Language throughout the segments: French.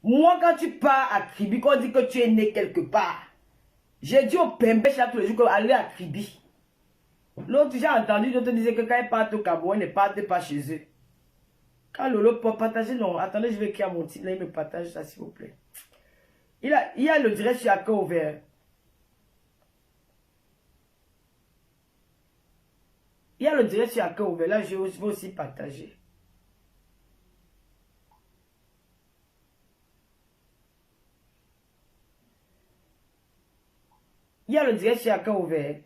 Moi, quand tu pars à Kribi, quand on dit que tu es né quelque part, j'ai dit au Pembe chaque jour qu'aller à Kribi. L'autre, j'ai entendu d'autres disaient que quand ils partent au Cameroun, ils ne partent pas chez eux. Quand Lolo peut partager, non, attendez, je vais écrire mon titre, là, il me partage ça, s'il vous plaît. Il y a le direct sur Accor ouvert. Il y a le direct sur Accor ouvert, là, je vais aussi partager. Il y a le direct sur Accor ouvert.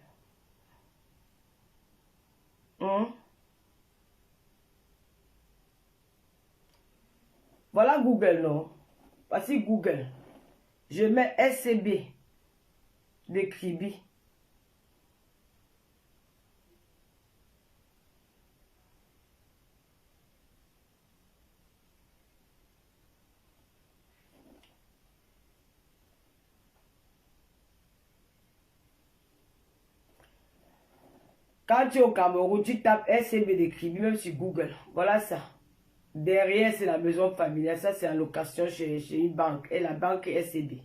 Voilà Google, non? Voici Google. Je mets SCB de Kribi. Quand tu es au Cameroun, tu tapes SCB de Kribi, même sur Google. Voilà ça. Derrière, c'est la maison familiale. Ça, c'est en location chez une banque. Et la banque est SCB.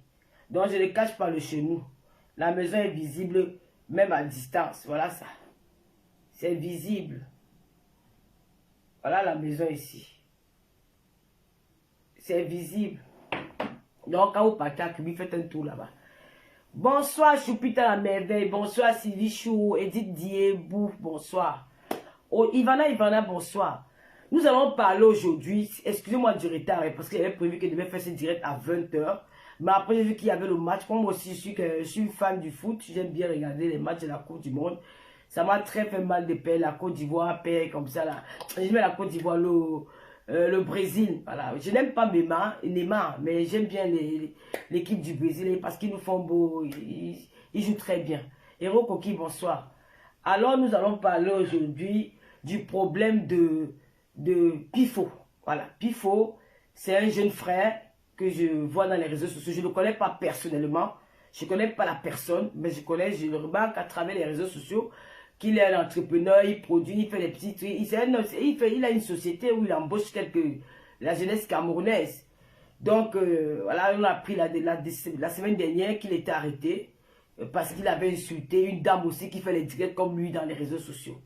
Donc, je ne cache pas le chez nous. La maison est visible, même à distance. Voilà ça. C'est visible. Voilà la maison ici. C'est visible. Donc, quand vous partez à Kribi, faites un tour là-bas. Bonsoir, Choupita la merveille. Bonsoir, Sylvie Chou, Edith Diebou. Bonsoir. Oh, Ivana, bonsoir. Nous allons parler aujourd'hui, excusez-moi du retard, parce qu'il avait prévu que je devais faire ce direct à 20 h. Mais après, j'ai vu qu'il y avait le match. Moi aussi, je suis fan du foot. J'aime bien regarder les matchs de la Coupe du Monde. Ça m'a très fait mal de perdre la Côte d'Ivoire, perdre comme ça. Là. Je mets la Côte d'Ivoire, le Brésil. Voilà. Je n'aime pas Neymar, mais j'aime bien l'équipe du Brésil parce qu'ils nous font beau. Ils jouent très bien. Héros Coquille, bonsoir. Alors, nous allons parler aujourd'hui du problème de Pifo. Voilà, Pifo, c'est un jeune frère que je vois dans les réseaux sociaux. Je ne le connais pas personnellement. Je ne connais pas la personne, mais je le remarque à travers les réseaux sociaux qu'il est un entrepreneur, il produit, il fait des petits trucs. Il a une société où il embauche la jeunesse camerounaise. Donc, voilà, on a appris la semaine dernière qu'il était arrêté parce qu'il avait insulté une dame aussi qui fait les directs comme lui dans les réseaux sociaux.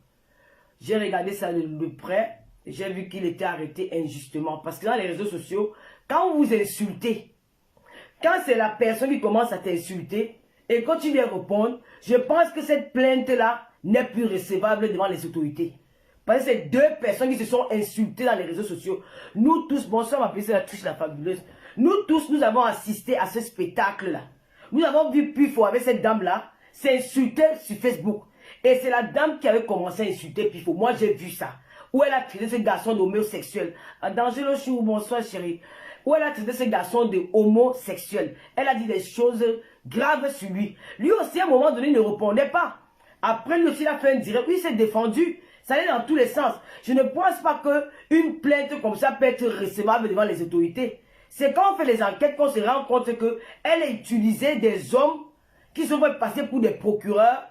J'ai regardé ça de près. J'ai vu qu'il était arrêté injustement. Parce que dans les réseaux sociaux, quand vous insultez, quand c'est la personne qui commence à t'insulter, et quand tu viens répondre, je pense que cette plainte-là n'est plus recevable devant les autorités. Parce que c'est deux personnes qui se sont insultées dans les réseaux sociaux. Nous tous, bonsoir ma petite, la triche, la fabuleuse. Nous tous, nous avons assisté à ce spectacle-là. Nous avons vu Pifo avec cette dame-là s'insulter sur Facebook. Et c'est la dame qui avait commencé à insulter Pifo. Moi, j'ai vu ça. Où elle a traité ce garçon d'homosexuel. D'Angelo Chou, bonsoir chérie. Où elle a traité ce garçon de homosexuel. Elle a dit des choses graves sur lui. Lui aussi, à un moment donné, ne répondait pas. Après, lui aussi, il a fait un direct. Oui, il s'est défendu. Ça allait dans tous les sens. Je ne pense pas qu'une plainte comme ça peut être recevable devant les autorités. C'est quand on fait les enquêtes qu'on se rend compte qu'elle a utilisé des hommes qui sont passés pour des procureurs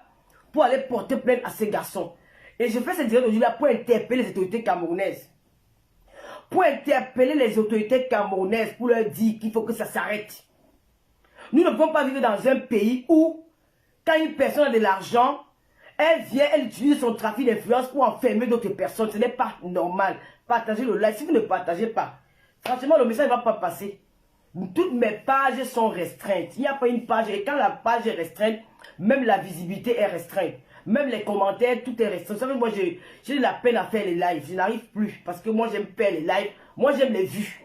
pour aller porter plainte à ces garçons. Et je fais ce direct aujourd'hui là pour interpeller les autorités camerounaises. Pour interpeller les autorités camerounaises, pour leur dire qu'il faut que ça s'arrête. Nous ne pouvons pas vivre dans un pays où, quand une personne a de l'argent, elle vient, elle utilise son trafic d'influence pour enfermer d'autres personnes. Ce n'est pas normal. Partagez le live. Si vous ne partagez pas, franchement, le message ne va pas passer. Toutes mes pages sont restreintes. Il n'y a pas une page. Et quand la page est restreinte, même la visibilité est restreinte. Même les commentaires, tout est restreint. Vous savez, moi, j'ai de la peine à faire les lives. Je n'arrive plus. Parce que moi, j'aime faire les lives. Moi, j'aime les vues.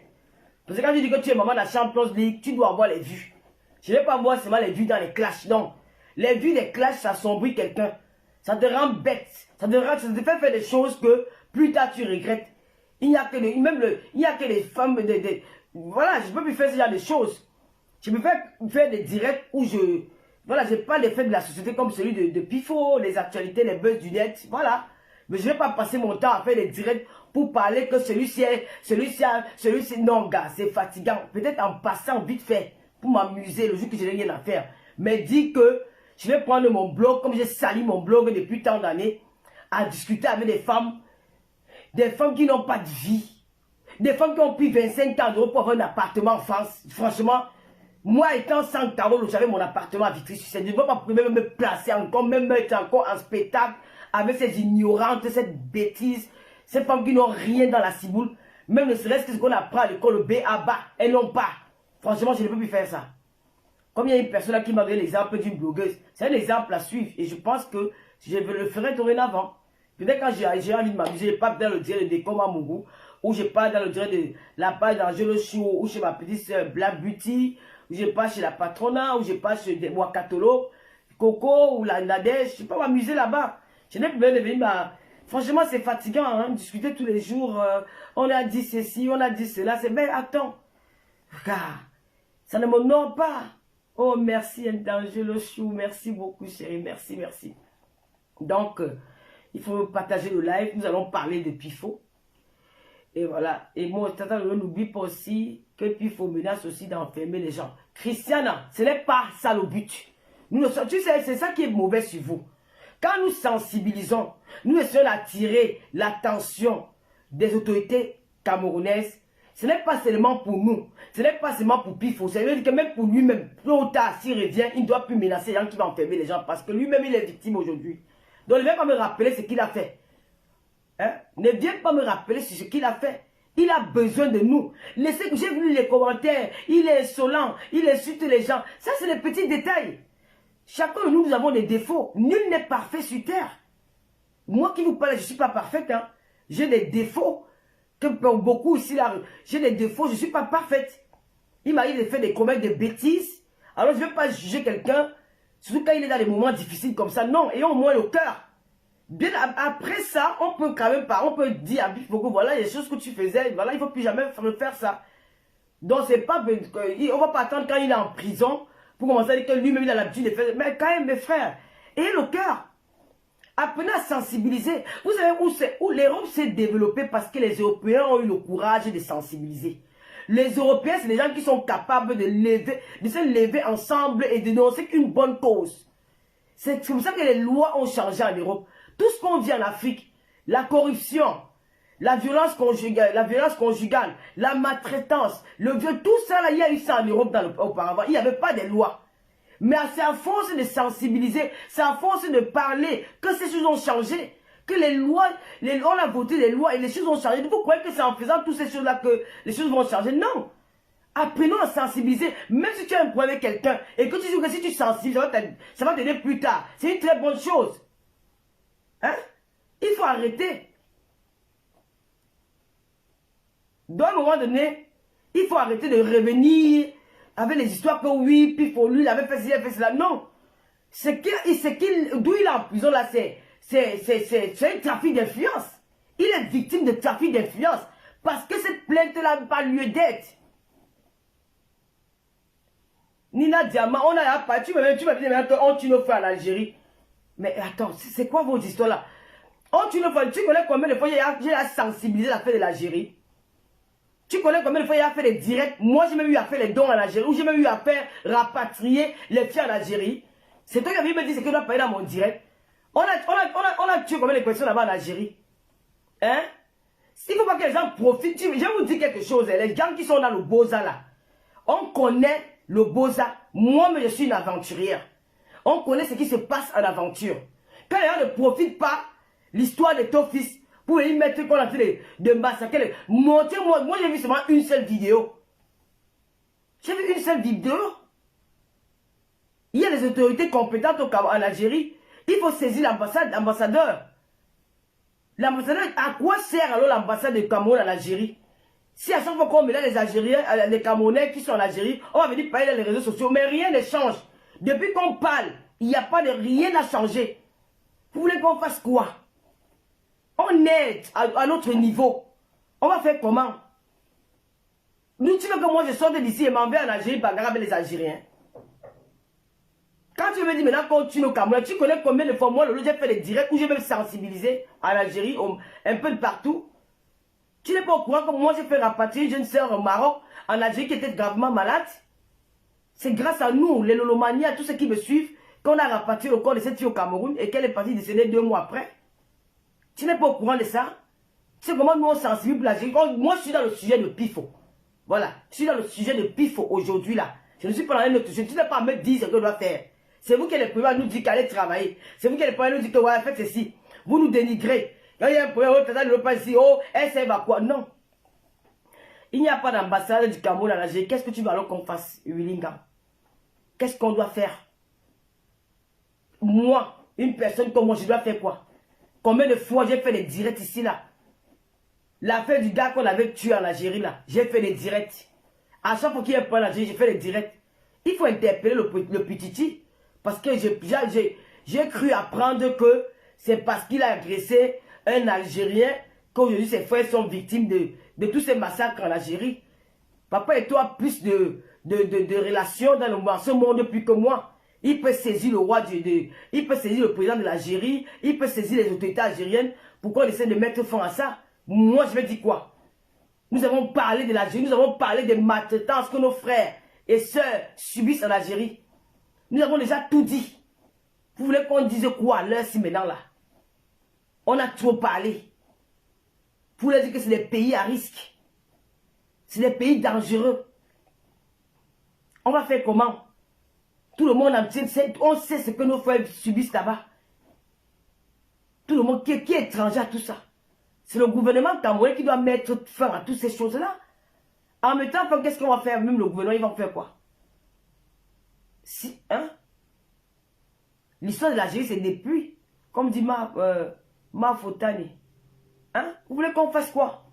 Parce que quand je dis que tu es maman de la Champions League, tu dois avoir les vues. Je ne vais pas voir seulement les vues dans les clashs. Non. Les vues des clashs, ça assombrit quelqu'un. Ça te rend bête. Ça te fait faire des choses que plus tard tu regrettes. Il n'y a que les femmes. Voilà, je ne peux plus faire ce genre de choses. Je peux faire des directs où voilà, je parle des faits de la société comme celui de Pifo, les actualités, les buzz du net. Voilà. Mais je ne vais pas passer mon temps à faire des directs pour parler que celui-ci. Non, gars, c'est fatigant. Peut-être en passant vite fait pour m'amuser le jour que je n'ai rien à faire. Mais dis que je vais prendre mon blog, comme j'ai sali mon blog depuis tant d'années, à discuter avec des femmes qui n'ont pas de vie. Des femmes qui ont pris 25 ans d'euros pour avoir un appartement en France. Franchement, moi étant sans Carole, j'avais mon appartement à Vitry-sur-Seine. Je ne vais pas même me placer encore, même être encore en spectacle avec ces ignorantes, cette bêtise. Ces femmes qui n'ont rien dans la ciboule. Même ne serait-ce que ce qu'on apprend à l'école, le B à bas, elles n'ont pas. Franchement, je ne peux plus faire ça. Comme il y a une personne là qui m'a donné l'exemple d'une blogueuse, c'est un exemple à suivre. Et je pense que je le ferai dorénavant. Peut-être quand j'ai envie de m'amuser, je pas dans le direct de Décom à Mougou, ou je pars dans le direct de la page d'Angelo Chou, ou chez ma petite soeur Black Beauty, ou je pars chez la Patrona, ou je pars chez Wakatolo, Coco, ou la Nadège, je peux m'amuser là-bas. Je n'ai plus besoin de venir. Franchement, c'est fatigant, hein, discuter tous les jours. On a dit ceci, on a dit cela. C'est mais attends, regarde, ça ne m'honore pas. Oh, merci, Angelo Chou, merci beaucoup, chérie, merci, merci. Donc, il faut partager le live. Nous allons parler de Pifo. Et voilà. Et moi, n'oublie pas aussi que Pifo menace aussi d'enfermer les gens. Christiana, ce n'est pas ça le but. Tu sais, c'est ça qui est mauvais sur vous. Quand nous sensibilisons, nous essayons d'attirer l'attention des autorités camerounaises. Ce n'est pas seulement pour nous. Ce n'est pas seulement pour Pifo. Ça veut dire que même pour lui-même, plus ou tard, s'il revient, il ne doit plus menacer les gens qui vont enfermer les gens. Parce que lui-même, il est victime aujourd'hui. Donc, ne viens pas me rappeler ce qu'il a fait. Hein? Ne viens pas me rappeler ce qu'il a fait. Il a besoin de nous. J'ai vu les commentaires. Il est insolent. Il insulte les gens. Ça, c'est les petits détails. Chacun de nous, nous avons des défauts. Nul n'est parfait sur terre. Moi qui vous parle, je ne suis pas parfaite. Hein? J'ai des défauts. Comme beaucoup ici, là, j'ai des défauts. Je ne suis pas parfaite. Il m'arrive de faire des commettre des bêtises. Alors, je ne vais pas juger quelqu'un. Surtout quand il est dans des moments difficiles comme ça. Non, ayons au moins le cœur. Bien après ça, on peut quand même pas. On peut dire à Bifoko, voilà, il y a des choses que tu faisais. Voilà, il ne faut plus jamais refaire ça. Donc, c'est pas. On ne va pas attendre quand il est en prison. Pour commencer à dire que lui-même, il a l'habitude de faire. Mais quand même, mes frères, ayez le cœur. Apprenez à sensibiliser. Vous savez où l'Europe s'est développée parce que les Européens ont eu le courage de sensibiliser. Les Européens, c'est des gens qui sont capables de se lever ensemble et de dénoncer une bonne cause. C'est comme ça que les lois ont changé en Europe. Tout ce qu'on vit en Afrique, la corruption, la violence conjugale, la maltraitance, le viol, tout ça, là, il y a eu ça en Europe auparavant. Il n'y avait pas de lois. Mais c'est à force de sensibiliser, c'est à force de parler que ces choses ont changé. Que les lois, on a voté les lois et les choses ont changé. Vous croyez que c'est en faisant toutes ces choses-là que les choses vont changer? Non. Apprenons à sensibiliser. Même si tu as un problème avec quelqu'un et que tu dis que si tu sensibilises, ça va t'aider plus tard. C'est une très bonne chose. Hein? Il faut arrêter. Dans un moment donné, il faut arrêter de revenir avec les histoires que oui, puis pour lui, il avait fait ceci, il avait fait cela. Non. D'où il est en prison là, c'est un trafic d'influence. Il est victime de trafic d'influence. Parce que cette plainte-là n'a pas lieu d'être. Nina Diamant, on a pas, tu m'as dit maintenant on tue nos frères en Algérie. Mais attends, c'est quoi vos histoires là? On tue nos frères, tu connais combien de fois j'ai sensibilisé l'affaire de l'Algérie? Tu connais combien de fois il a fait des directs? Moi, j'ai même eu à faire les dons en Algérie, ou j'ai même eu à faire rapatrier les filles en Algérie. C'est toi qui avais me dit ce que je dois parler dans mon direct. On a tué combien de personnes là-bas en Algérie? Hein? Il ne faut pas que les gens profitent. Je vais vous dire quelque chose. Les gens qui sont dans le Boza là, on connaît le Boza. Moi, mais je suis une aventurière. On connaît ce qui se passe en aventure. Quand les gens ne profitent pas, l'histoire de ton fils, pour y mettre qu'on a fait de massacrer. Montrez-moi, moi j'ai vu seulement une seule vidéo. J'ai vu une seule vidéo. Il y a des autorités compétentes en Algérie. Il faut saisir l'ambassadeur. L'ambassadeur, à quoi sert alors l'ambassade de Cameroun en Algérie? Si à chaque fois qu'on met là les Algériens, les Camerounais qui sont en Algérie, on va venir parler dans les réseaux sociaux, mais rien ne change. Depuis qu'on parle, il n'y a pas de rien à changer. Vous voulez qu'on fasse quoi? On est à notre niveau. On va faire comment? Nous, tu veux que moi je sorte d'ici et m'en vais en Algérie par avec les Algériens? Quand tu me dis maintenant qu'on tue nos Camerounais, tu connais combien de fois moi, j'ai fait des directs où j'ai même sensibilisé en Algérie, un peu de partout. Tu n'es pas au courant que moi j'ai fait rapatrier une jeune sœur au Maroc, en Algérie qui était gravement malade? C'est grâce à nous, les Lolomaniens, à tous ceux qui me suivent, qu'on a rapatrié le corps de cette fille au Cameroun et qu'elle est partie décédée 2 mois après. Tu n'es pas au courant de ça? C'est comment nous on sensibilise pour l'Algérie. Moi, je suis dans le sujet de Pifo. Voilà. Je suis dans le sujet de Pifo aujourd'hui, là. Je ne suis pas dans un autre sujet. Tu n'as pas à me dire ce que je dois faire. C'est vous qui êtes les premiers à nous dire qu'allez travailler. C'est vous qui êtes les premiers à nous dire que, ouais, faites ceci. Vous nous dénigrez. Quand il y a un problème, on ne veut pas dire, oh, elle sert à quoi? Non. Il n'y a pas d'ambassade du Cameroun en Algérie. Qu'est-ce que tu veux alors qu'on fasse, Willingham? Qu'est-ce qu'on doit faire? Moi, une personne comme moi, je dois faire quoi? Combien de fois j'ai fait des directs ici, là? L'affaire du gars qu'on avait tué en Algérie, là, j'ai fait des directs. À chaque fois qu'il y a un point en Algérie, j'ai fait des directs. Il faut interpeller le Pititi. Parce que j'ai cru apprendre que c'est parce qu'il a agressé un Algérien qu'aujourd'hui ses frères sont victimes de tous ces massacres en Algérie. Papa et toi, plus de relations dans ce monde plus que moi. Il peut saisir le roi il peut saisir le président de l'Algérie, il peut saisir les autorités algériennes. Pourquoi on essaie de mettre fin à ça? Moi, je vais dire quoi? Nous avons parlé de l'Algérie, nous avons parlé des maltraitances que nos frères et sœurs subissent en Algérie. Nous avons déjà tout dit. Vous voulez qu'on dise quoi à l'heure si maintenant là? On a trop parlé. Vous voulez dire que c'est des pays à risque. C'est des pays dangereux. On va faire comment? Tout le monde entier, on sait ce que nos frères subissent là-bas. Tout le monde qui est étranger à tout ça. C'est le gouvernement camerounais qui doit mettre fin à toutes ces choses-là. En même temps, qu'est-ce qu'on va faire? Même le gouvernement, il va faire quoi? Si, hein? L'histoire de l'Algérie, c'est depuis, comme dit Ma Fotani. Hein? Vous voulez qu'on fasse quoi?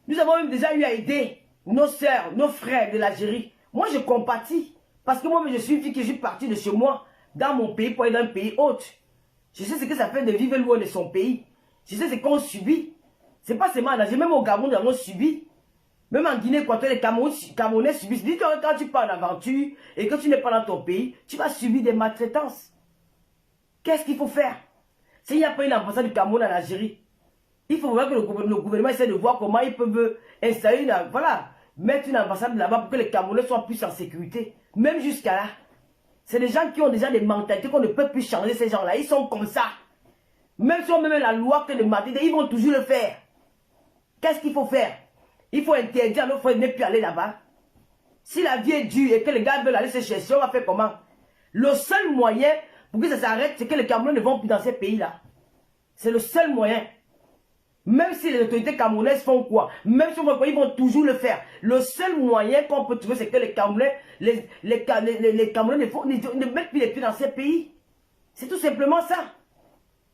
Nous avons même déjà eu à aider nos sœurs, nos frères de l'Algérie. Moi, je compatis. Parce que moi, je suis une fille qui suis partie de chez moi, dans mon pays, pour aller dans un pays autre. Je sais ce que ça fait de vivre loin de son pays. Je sais ce qu'on subit. C'est pas seulement en Algérie, même au Gabon, nous avons subi. Même en Guinée équatoriale, les Camerounais subissent. Dis-toi, quand tu pars en aventure et que tu n'es pas dans ton pays, tu vas subir des maltraitances. Qu'est-ce qu'il faut faire? S'il n'y a pas une ambassade du Cameroun en Algérie, il faut voir que le gouvernement essaie de voir comment ils peuvent installer mettre une ambassade là-bas pour que les Camerounais soient plus en sécurité. Même jusqu'à là. C'est des gens qui ont déjà des mentalités qu'on ne peut plus changer, ces gens-là. Ils sont comme ça. Même si on met la loi que les mentalités, ils vont toujours le faire. Qu'est-ce qu'il faut faire? Il faut interdire à nos frères de ne plus aller là-bas. Si la vie est dure et que les gars veulent aller se chercher, on va faire comment? Le seul moyen pour que ça s'arrête, c'est que les Camerounais ne vont plus dans ces pays-là. C'est le seul moyen. Même si les autorités camerounaises font quoi? Même si on voit quoi, ils vont toujours le faire. Le seul moyen qu'on peut trouver, c'est que les Camerounais, les Camerounais ne mettent plus les pieds dans ces pays. C'est tout simplement ça.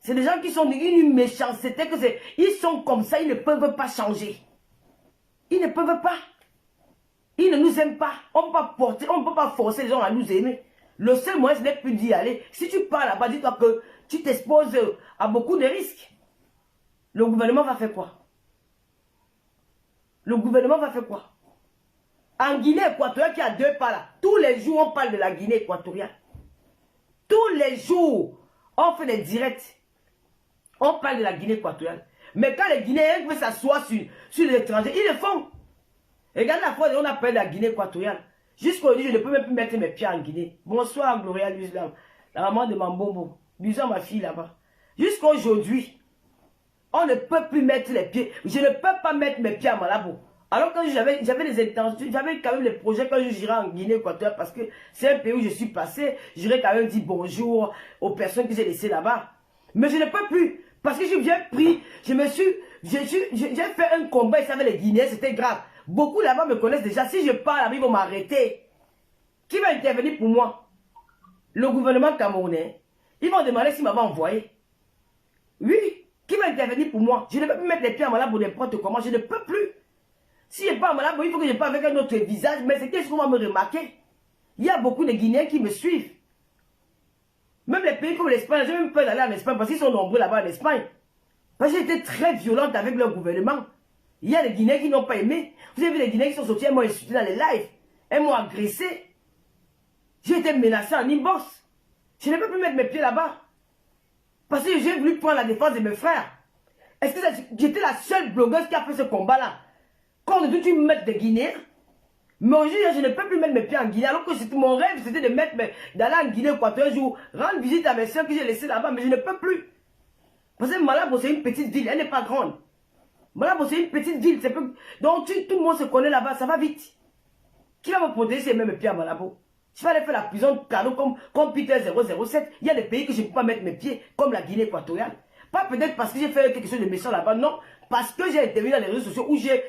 C'est des gens qui sont d'une méchanceté, ils sont comme ça, ils ne peuvent pas changer. Ils ne peuvent pas. Ils ne nous aiment pas. On ne peut pas forcer les gens à nous aimer. Le seul moyen, c'est d'être plus d'y aller. Si tu pars là-bas, dis-toi que tu t'exposes à beaucoup de risques. Le gouvernement va faire quoi? Le gouvernement va faire quoi? En Guinée équatoriale, qui a deux pas là, tous les jours, on parle de la Guinée équatoriale. Tous les jours, on fait des directs. On parle de la Guinée équatoriale. Mais quand les Guinéens veulent s'asseoir sur les étrangers, ils le font. Regarde la fois où on a parlé de la Guinée équatoriale. Jusqu'aujourd'hui, je ne peux même plus mettre mes pieds en Guinée. Bonsoir, Gloria Luzlam, la maman de Mambombo. Bisous ma fille là-bas. Jusqu'aujourd'hui, on ne peut plus mettre les pieds. Je ne peux pas mettre mes pieds à Malabo. Alors que j'avais des intentions, j'avais quand même les projets quand j'irai en Guinée équatoriale parce que c'est un pays où je suis passé. J'irai quand même dire bonjour aux personnes que j'ai laissées là-bas. Mais je ne peux plus. Parce que j'ai bien pris, j'ai fait un combat ici avec les Guinéens, c'était grave. Beaucoup là-bas me connaissent déjà. Si je parle là-bas, ils vont m'arrêter. Qui va intervenir pour moi? Le gouvernement camerounais. Ils vont demander s'il m'avait envoyé. Oui. Qui va intervenir pour moi? Je ne peux plus mettre les pieds à Malabo n'importe comment. Je ne peux plus. Si je parle à Malabo, il faut que je parle avec un autre visage. Mais c'est qu'est-ce qu'on va me remarquer? Il y a beaucoup de Guinéens qui me suivent. Même les pays comme l'Espagne, j'ai même peur d'aller en Espagne parce qu'ils sont nombreux là-bas en Espagne. Parce que j'ai été très violente avec leur gouvernement. Il y a des Guinéens qui n'ont pas aimé. Vous avez vu les Guinéens qui sont sortis, elles m'ont insulté dans les lives. Elles m'ont agressé. J'ai été menacé en inbox. Je ne peux plus mettre mes pieds là-bas. Parce que j'ai voulu prendre la défense de mes frères. Est-ce que j'étais la seule blogueuse qui a fait ce combat-là? Quand on dit tu me mets des Guinéens. Mais aujourd'hui, je ne peux plus mettre mes pieds en Guinée. Alors que mon rêve, c'était d'aller en Guinée équatoriale, rendre visite à mes soeurs que j'ai laissées là-bas. Mais je ne peux plus. Parce que Malabo, c'est une petite ville, elle n'est pas grande. Malabo, c'est une petite ville. Donc, tout le monde se connaît là-bas, ça va vite. Qui va me protéger ses mêmes pieds à Malabo? Je vais aller faire la prison de cadeau comme Peter 007. Il y a des pays que je ne peux pas mettre mes pieds, comme la Guinée équatoriale. Pas peut-être parce que j'ai fait quelque chose de méchant là-bas, non. Parce que j'ai intervenu dans les réseaux sociaux où j'ai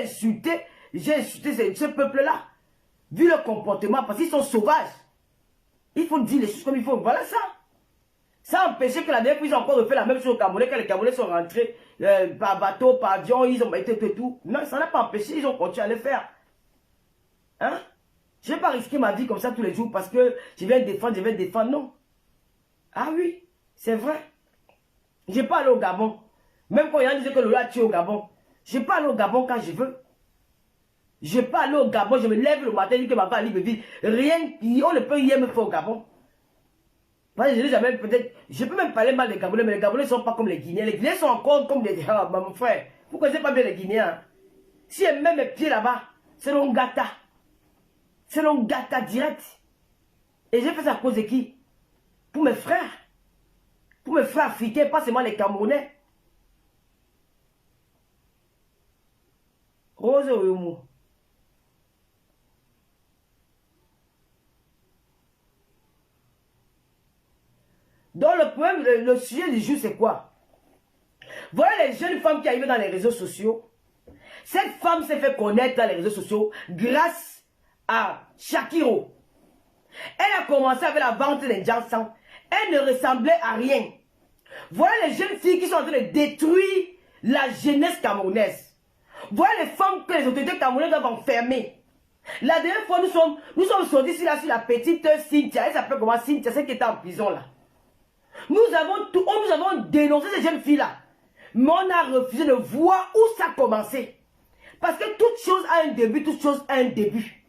insulté ce peuple-là. Vu leur comportement, parce qu'ils sont sauvages. Il faut dire les choses comme il faut. Voilà ça. Ça a empêché que la dernière fois, ils ont encore refait la même chose au Camerounais, quand les Camerounais sont rentrés par bateau, par avion, ils ont été tout. Non, ça n'a pas empêché, ils ont continué à le faire. Hein? Je ne vais pas risquer ma vie comme ça tous les jours parce que je vais défendre, non. Ah oui, c'est vrai. Je ne vais pas aller au Gabon. Même quand il y en a qui disent que le loi tue au Gabon. Je ne vais pas aller au Gabon quand je veux. Je ne vais pas aller au Gabon, je me lève le matin, je dis que ma femme libre vie. Rien, on ne peut rien me faire au Gabon. Parce que je n'ai jamais, peut-être, je peux même parler mal des Gabonais, mais les Gabonais ne sont pas comme les Guinéens. Les Guinéens sont encore comme des... Ah, mon frère, vous ne connaissez pas bien les Guinéens. Si elle met mes pieds là-bas, c'est l'Ongata. C'est l'Ongata direct. Et j'ai fait ça à cause de qui? Pour mes frères. Pour mes frères africains, pas seulement les Camerounais. Rose Oyomo. Donc le problème, le sujet du jour, c'est quoi? Voilà les jeunes femmes qui arrivent dans les réseaux sociaux. Cette femme s'est fait connaître dans les réseaux sociaux grâce à Shakiro. Elle a commencé avec la vente des Jansan. Elle ne ressemblait à rien. Voilà les jeunes filles qui sont en train de détruire la jeunesse camerounaise. Voilà les femmes que les autorités camerounaises doivent enfermer. La dernière fois, nous sommes sortis sur la petite Cynthia. Elle s'appelle comment Cynthia, celle qui était en prison là. Nous avons dénoncé ces jeunes filles-là. Mais on a refusé de voir où ça a commencé. Parce que toute chose a un début, toute chose a un début.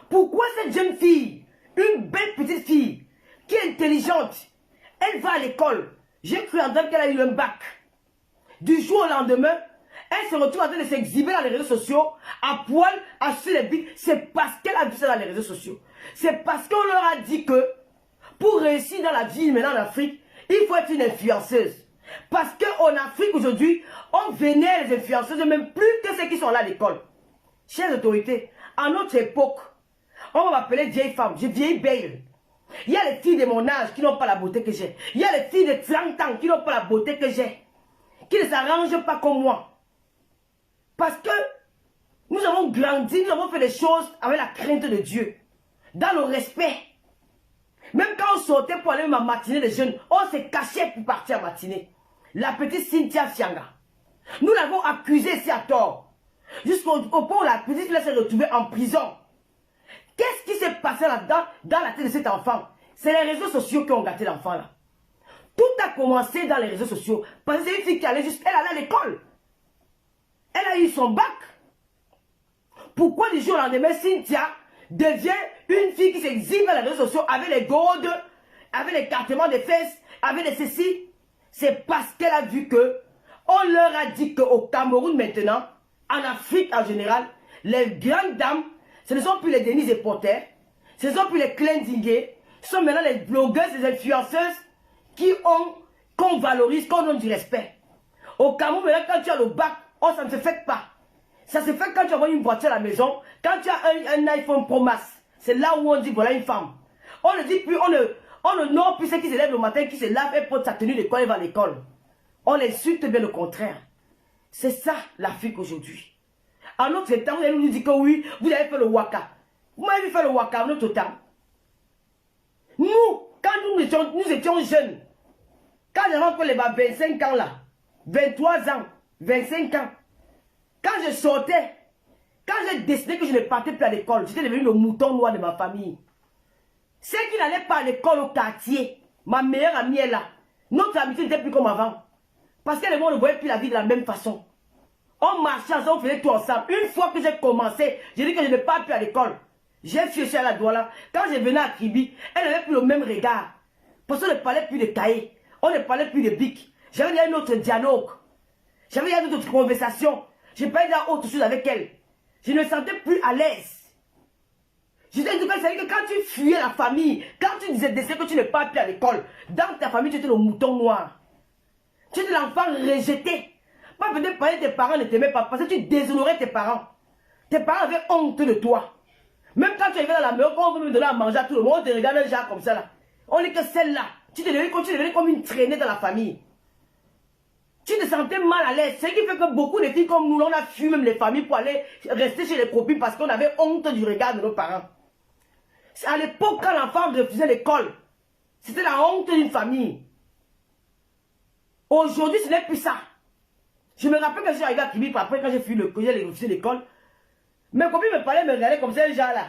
Pourquoi cette jeune fille, une belle petite fille, qui est intelligente, elle va à l'école. J'ai cru entendre qu'elle a eu un bac. Du jour au lendemain, elle se retrouve en train de s'exhiber dans les réseaux sociaux, à poil, à sur les bites. C'est parce qu'elle a vu ça dans les réseaux sociaux. C'est parce qu'on leur a dit que, pour réussir dans la vie maintenant en Afrique, il faut être une influenceuse. Parce qu'en Afrique aujourd'hui, on vénère les influenceuses, même plus que ceux qui sont là à l'école. Chers autorités, à notre époque, on va m'appeler vieille femme, je vieille belle. Il y a les filles de mon âge qui n'ont pas la beauté que j'ai. Il y a les filles de 30 ans qui n'ont pas la beauté que j'ai. Qui ne s'arrangent pas comme moi. Parce que nous avons grandi, nous avons fait des choses avec la crainte de Dieu. Dans le respect. Même quand on sortait pour aller à ma matinée de jeunes, on s'est caché pour partir à matinée. La petite Cynthia Fianga. Nous l'avons accusée ici à tort. Jusqu'au point où la petite fille s'est retrouvée en prison. Qu'est-ce qui s'est passé là-dedans, dans la tête de cet enfant? C'est les réseaux sociaux qui ont gâté l'enfant là. Tout a commencé dans les réseaux sociaux. Parce que c'est une fille qui allait juste, elle allait à l'école. Elle a eu son bac. Pourquoi du jour au lendemain, Cynthia devient une fille qui s'exhibe dans les réseaux sociaux avec les gourdes, avec les cartements des fesses, avec les ceci? C'est parce qu'elle a vu que on leur a dit qu'au Cameroun maintenant, en Afrique en général, les grandes dames, ce ne sont plus les Denise et Potter, ce ne sont plus les Clendingué, ce sont maintenant les blogueuses, les influenceuses qu'on valorise, qu'on donne du respect. Au Cameroun, maintenant, quand tu as le bac, oh, ça ne se fait pas. Ça se fait quand tu as une voiture à la maison, quand tu as un iPhone Pro Max. C'est là où on dit voilà une femme. On ne dit plus, on ne nomme plus ceux qui se lèvent le matin, qui se lavent et portent sa tenue d'école et va à l'école. On l'insulte bien le contraire. C'est ça l'Afrique aujourd'hui. En notre temps, elle nous dit que oui, vous avez fait le waka. Vous m'avez fait le waka en notre temps. Nous, quand nous étions jeunes, quand j'avais encore les 25 ans là, 23 ans, 25 ans, quand je sortais, quand j'ai décidé que je ne partais plus à l'école, j'étais devenu le mouton noir de ma famille. Ceux qui n'allaient pas à l'école au quartier, ma meilleure amie est là. Notre amitié n'était plus comme avant. Parce que les gens ne voyaient plus la vie de la même façon. On marchait ensemble, on faisait tout ensemble. Une fois que j'ai commencé, j'ai dit que je ne pars plus à l'école. J'ai fiché à la Douala. Quand je venais à Kribi, elle n'avait plus le même regard. Parce qu'on ne parlait plus de cahiers. On ne parlait plus de bic. J'avais déjà une autre dialogue. J'avais déjà une autre conversation. Je parlais déjà autre chose avec elle. Je ne me sentais plus à l'aise. Je disais que quand tu fuyais la famille, quand tu disais que tu ne pars plus à l'école, dans ta famille, tu étais le mouton noir. Tu es l'enfant rejeté. Pas peut-être parce que tes parents ne t'aimaient pas, parce que tu déshonorais tes parents. Tes parents avaient honte de toi. Même quand tu arrives dans la maison, quand on veut me donner à manger à tout le monde, on te regarde un genre comme ça là. On est que celle-là. Tu devenais comme une traînée dans la famille. Tu te sentais mal à l'aise. Ce qui fait que beaucoup de filles comme nous, on a fui même les familles pour aller rester chez les copines parce qu'on avait honte du regard de nos parents. C'est à l'époque quand l'enfant refusait l'école. C'était la honte d'une famille. Aujourd'hui, ce n'est plus ça. Je me rappelle que je suis arrivé à Kibip après quand j'ai refusé l'école. Mes copines me parlaient, me regardaient comme ça, un genre là.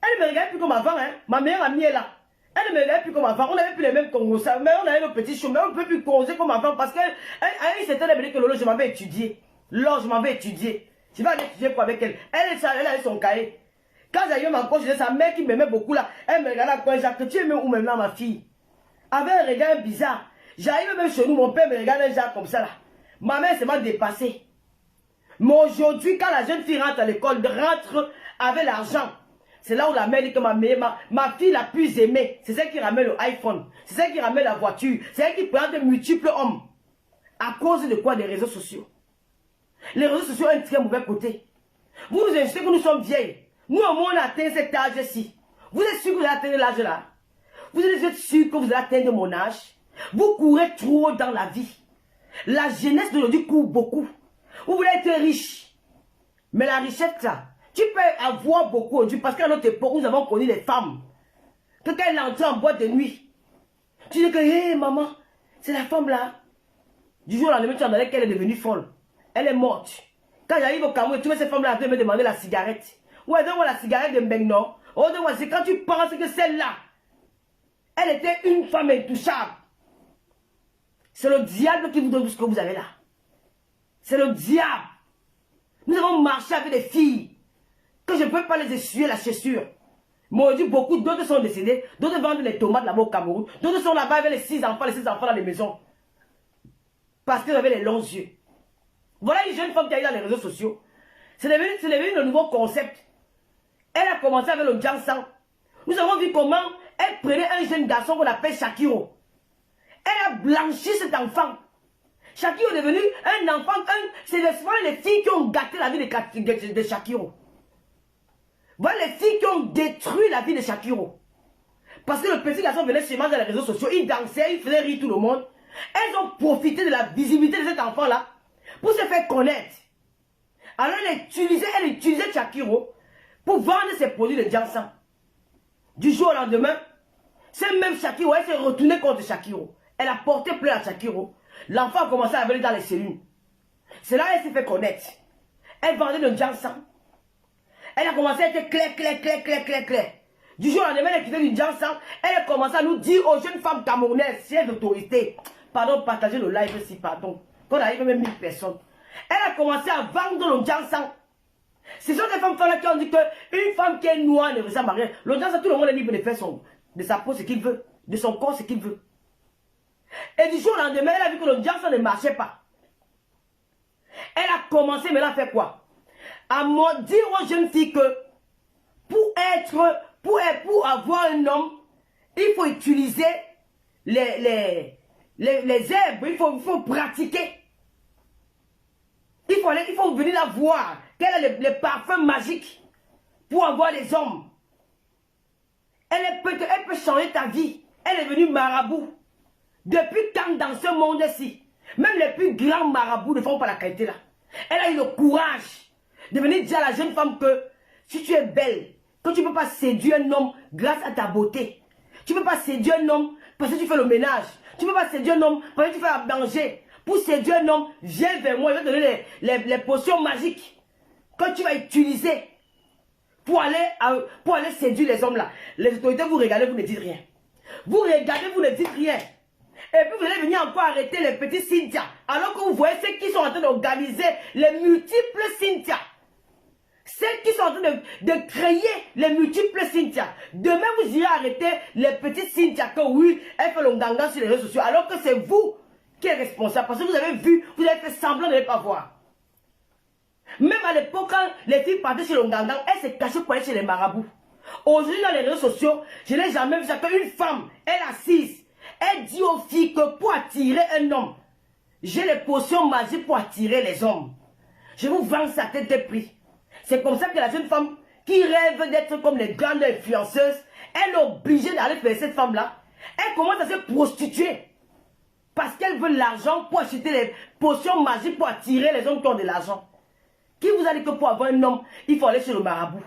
Elle ne me regardait plus comme avant, hein. Ma meilleure amie est là. Elle ne me regardait plus comme avant. On n'avait plus les mêmes Congos, mais on avait nos petits chemins. On ne peut plus causer comme avant parce qu'elle s'était dit que Lolo, je m'avais étudié. Lolo, je m'avais étudié. Je vais aller étudier quoi avec elle. Elle avait son cahier. Quand j'arrivais ma coach, sa mère qui m'aimait beaucoup là, elle me regardait à quoi, Jacques, tu aimais où maintenant ma fille? Avec un regard bizarre. J'arrive même chez nous, mon père me regardait un genre comme ça là. Ma mère m'a dépassé. Mais aujourd'hui, quand la jeune fille rentre à l'école, rentre avec l'argent, c'est là où la mère dit que ma fille la plus aimée, c'est celle qui ramène le iPhone, c'est celle qui ramène la voiture, c'est elle qui prend de multiples hommes. À cause de quoi? Des réseaux sociaux. Les réseaux sociaux ont un très mauvais côté. Vous nous injectez que nous sommes vieilles. Nous, au moins, on atteint cet âge-ci. Vous êtes sûr que vous allez atteindre l'âge là? Vous êtes sûr que vous allez atteindre mon âge? Vous courez trop dans la vie. La jeunesse d'aujourd'hui court beaucoup. Vous voulez être riche. Mais la richesse, là, tu peux avoir beaucoup aujourd'hui parce qu'à notre époque, nous avons connu les femmes. Que quand elle entre en boîte de nuit, tu dis que, hé, maman, c'est la femme là. Du jour au lendemain, tu entendais qu'elle est devenue folle. Elle est morte. Quand j'arrive au Cameroun, tu vois cette femme-là, elle me demander la cigarette. Ouais, donne-moi la cigarette de Mbengno. Oh, donne-moi, c'est quand tu penses que celle-là, elle était une femme intouchable. C'est le diable qui vous donne tout ce que vous avez là. C'est le diable. Nous avons marché avec des filles que je ne peux pas les essuyer la chaussure. Mais aujourd'hui, beaucoup d'autres sont décédés. D'autres vendent les tomates là-bas au Cameroun. D'autres sont là-bas avec les 6 enfants dans les maisons. Parce qu'ils avaient les longs yeux. Voilà une jeune femme qui a eu dans les réseaux sociaux. C'est devenu le nouveau concept. Elle a commencé avec le Jansan. Nous avons vu comment elle prenait un jeune garçon qu'on appelle Shakiro. Elle a blanchi cet enfant. Shakiro est devenu un enfant. C'est les filles qui ont gâté la vie de Shakiro. Voilà les filles qui ont détruit la vie de Shakiro. Parce que le petit garçon venait chez moi dans les réseaux sociaux. Il dansait, il faisait rire tout le monde. Elles ont profité de la visibilité de cet enfant-là pour se faire connaître. Alors elle utilisait Shakiro pour vendre ses produits de Jansan. Du jour au lendemain, c'est même Shakiro, elle s'est retournée contre Shakiro. Elle a porté plainte à Shakiro. L'enfant a commencé à venir dans les cellules. C'est là qu'elle s'est fait connaître. Elle vendait le Jansan. Elle a commencé à être claire. Du jour au lendemain, elle a quitté du Jansan. Elle a commencé à nous dire aux jeunes femmes camerounaises, sièges d'autorité. Pardon, partagez le live aussi, pardon. Qu'on arrive même 1000 personnes. Elle a commencé à vendre le Jansan. Ce sont des femmes là qui ont dit qu'une femme qui est noire ne ressemble à rien. Le Jansan, tout le monde est libre de faire de sa peau ce qu'il veut, de son corps ce qu'il veut. Et du jour au lendemain, elle a vu que le Jansan ne marchait pas. Elle a commencé, mais elle a fait quoi? À dire aux jeunes filles que pour avoir un homme, il faut utiliser les herbes, il faut pratiquer. Il faut venir la voir. Quel est le parfum magique pour avoir les hommes. Elle peut changer ta vie. Elle est venue marabout. Depuis quand dans ce monde-ci, même les plus grands marabouts ne font pas la qualité là. Elle a eu le courage de venir dire à la jeune femme que si tu es belle, que tu ne peux pas séduire un homme grâce à ta beauté. Tu ne peux pas séduire un homme parce que tu fais le ménage. Tu ne peux pas séduire un homme parce que tu fais à manger. Pour séduire un homme, viens vers moi, je vais te donner les potions magiques que tu vas utiliser pour aller séduire les hommes là. Les autorités, vous regardez, vous ne dites rien. Vous regardez, vous ne dites rien. Et puis vous allez venir encore arrêter les petits Cynthia. Alors que vous voyez ceux qui sont en train d'organiser les multiples Cynthia. Celles qui sont en train de créer les multiples Cynthia. Demain, vous irez arrêter les petites Cynthia que oui, elles font le ganga sur les réseaux sociaux. Alors que c'est vous qui êtes responsable. Parce que vous avez vu, vous avez fait semblant de ne pas voir. Même à l'époque, quand les filles partaient chez le ganga, elles se cachaient pour aller chez les marabouts. Aujourd'hui, dans les réseaux sociaux, je n'ai jamais vu ça qu'une femme, elle assise. Elle dit aux filles que pour attirer un homme, J'ai les potions magiques pour attirer les hommes. Je vous vends ça à tête prix. C'est comme ça que la jeune femme qui rêve d'être comme les grandes influenceuses, elle est obligée d'aller faire cette femme-là. Elle commence à se prostituer. Parce qu'elle veut l'argent pour acheter les potions magiques pour attirer les hommes qui ont de l'argent. Qui vous a dit que pour avoir un homme, il faut aller chez le marabout?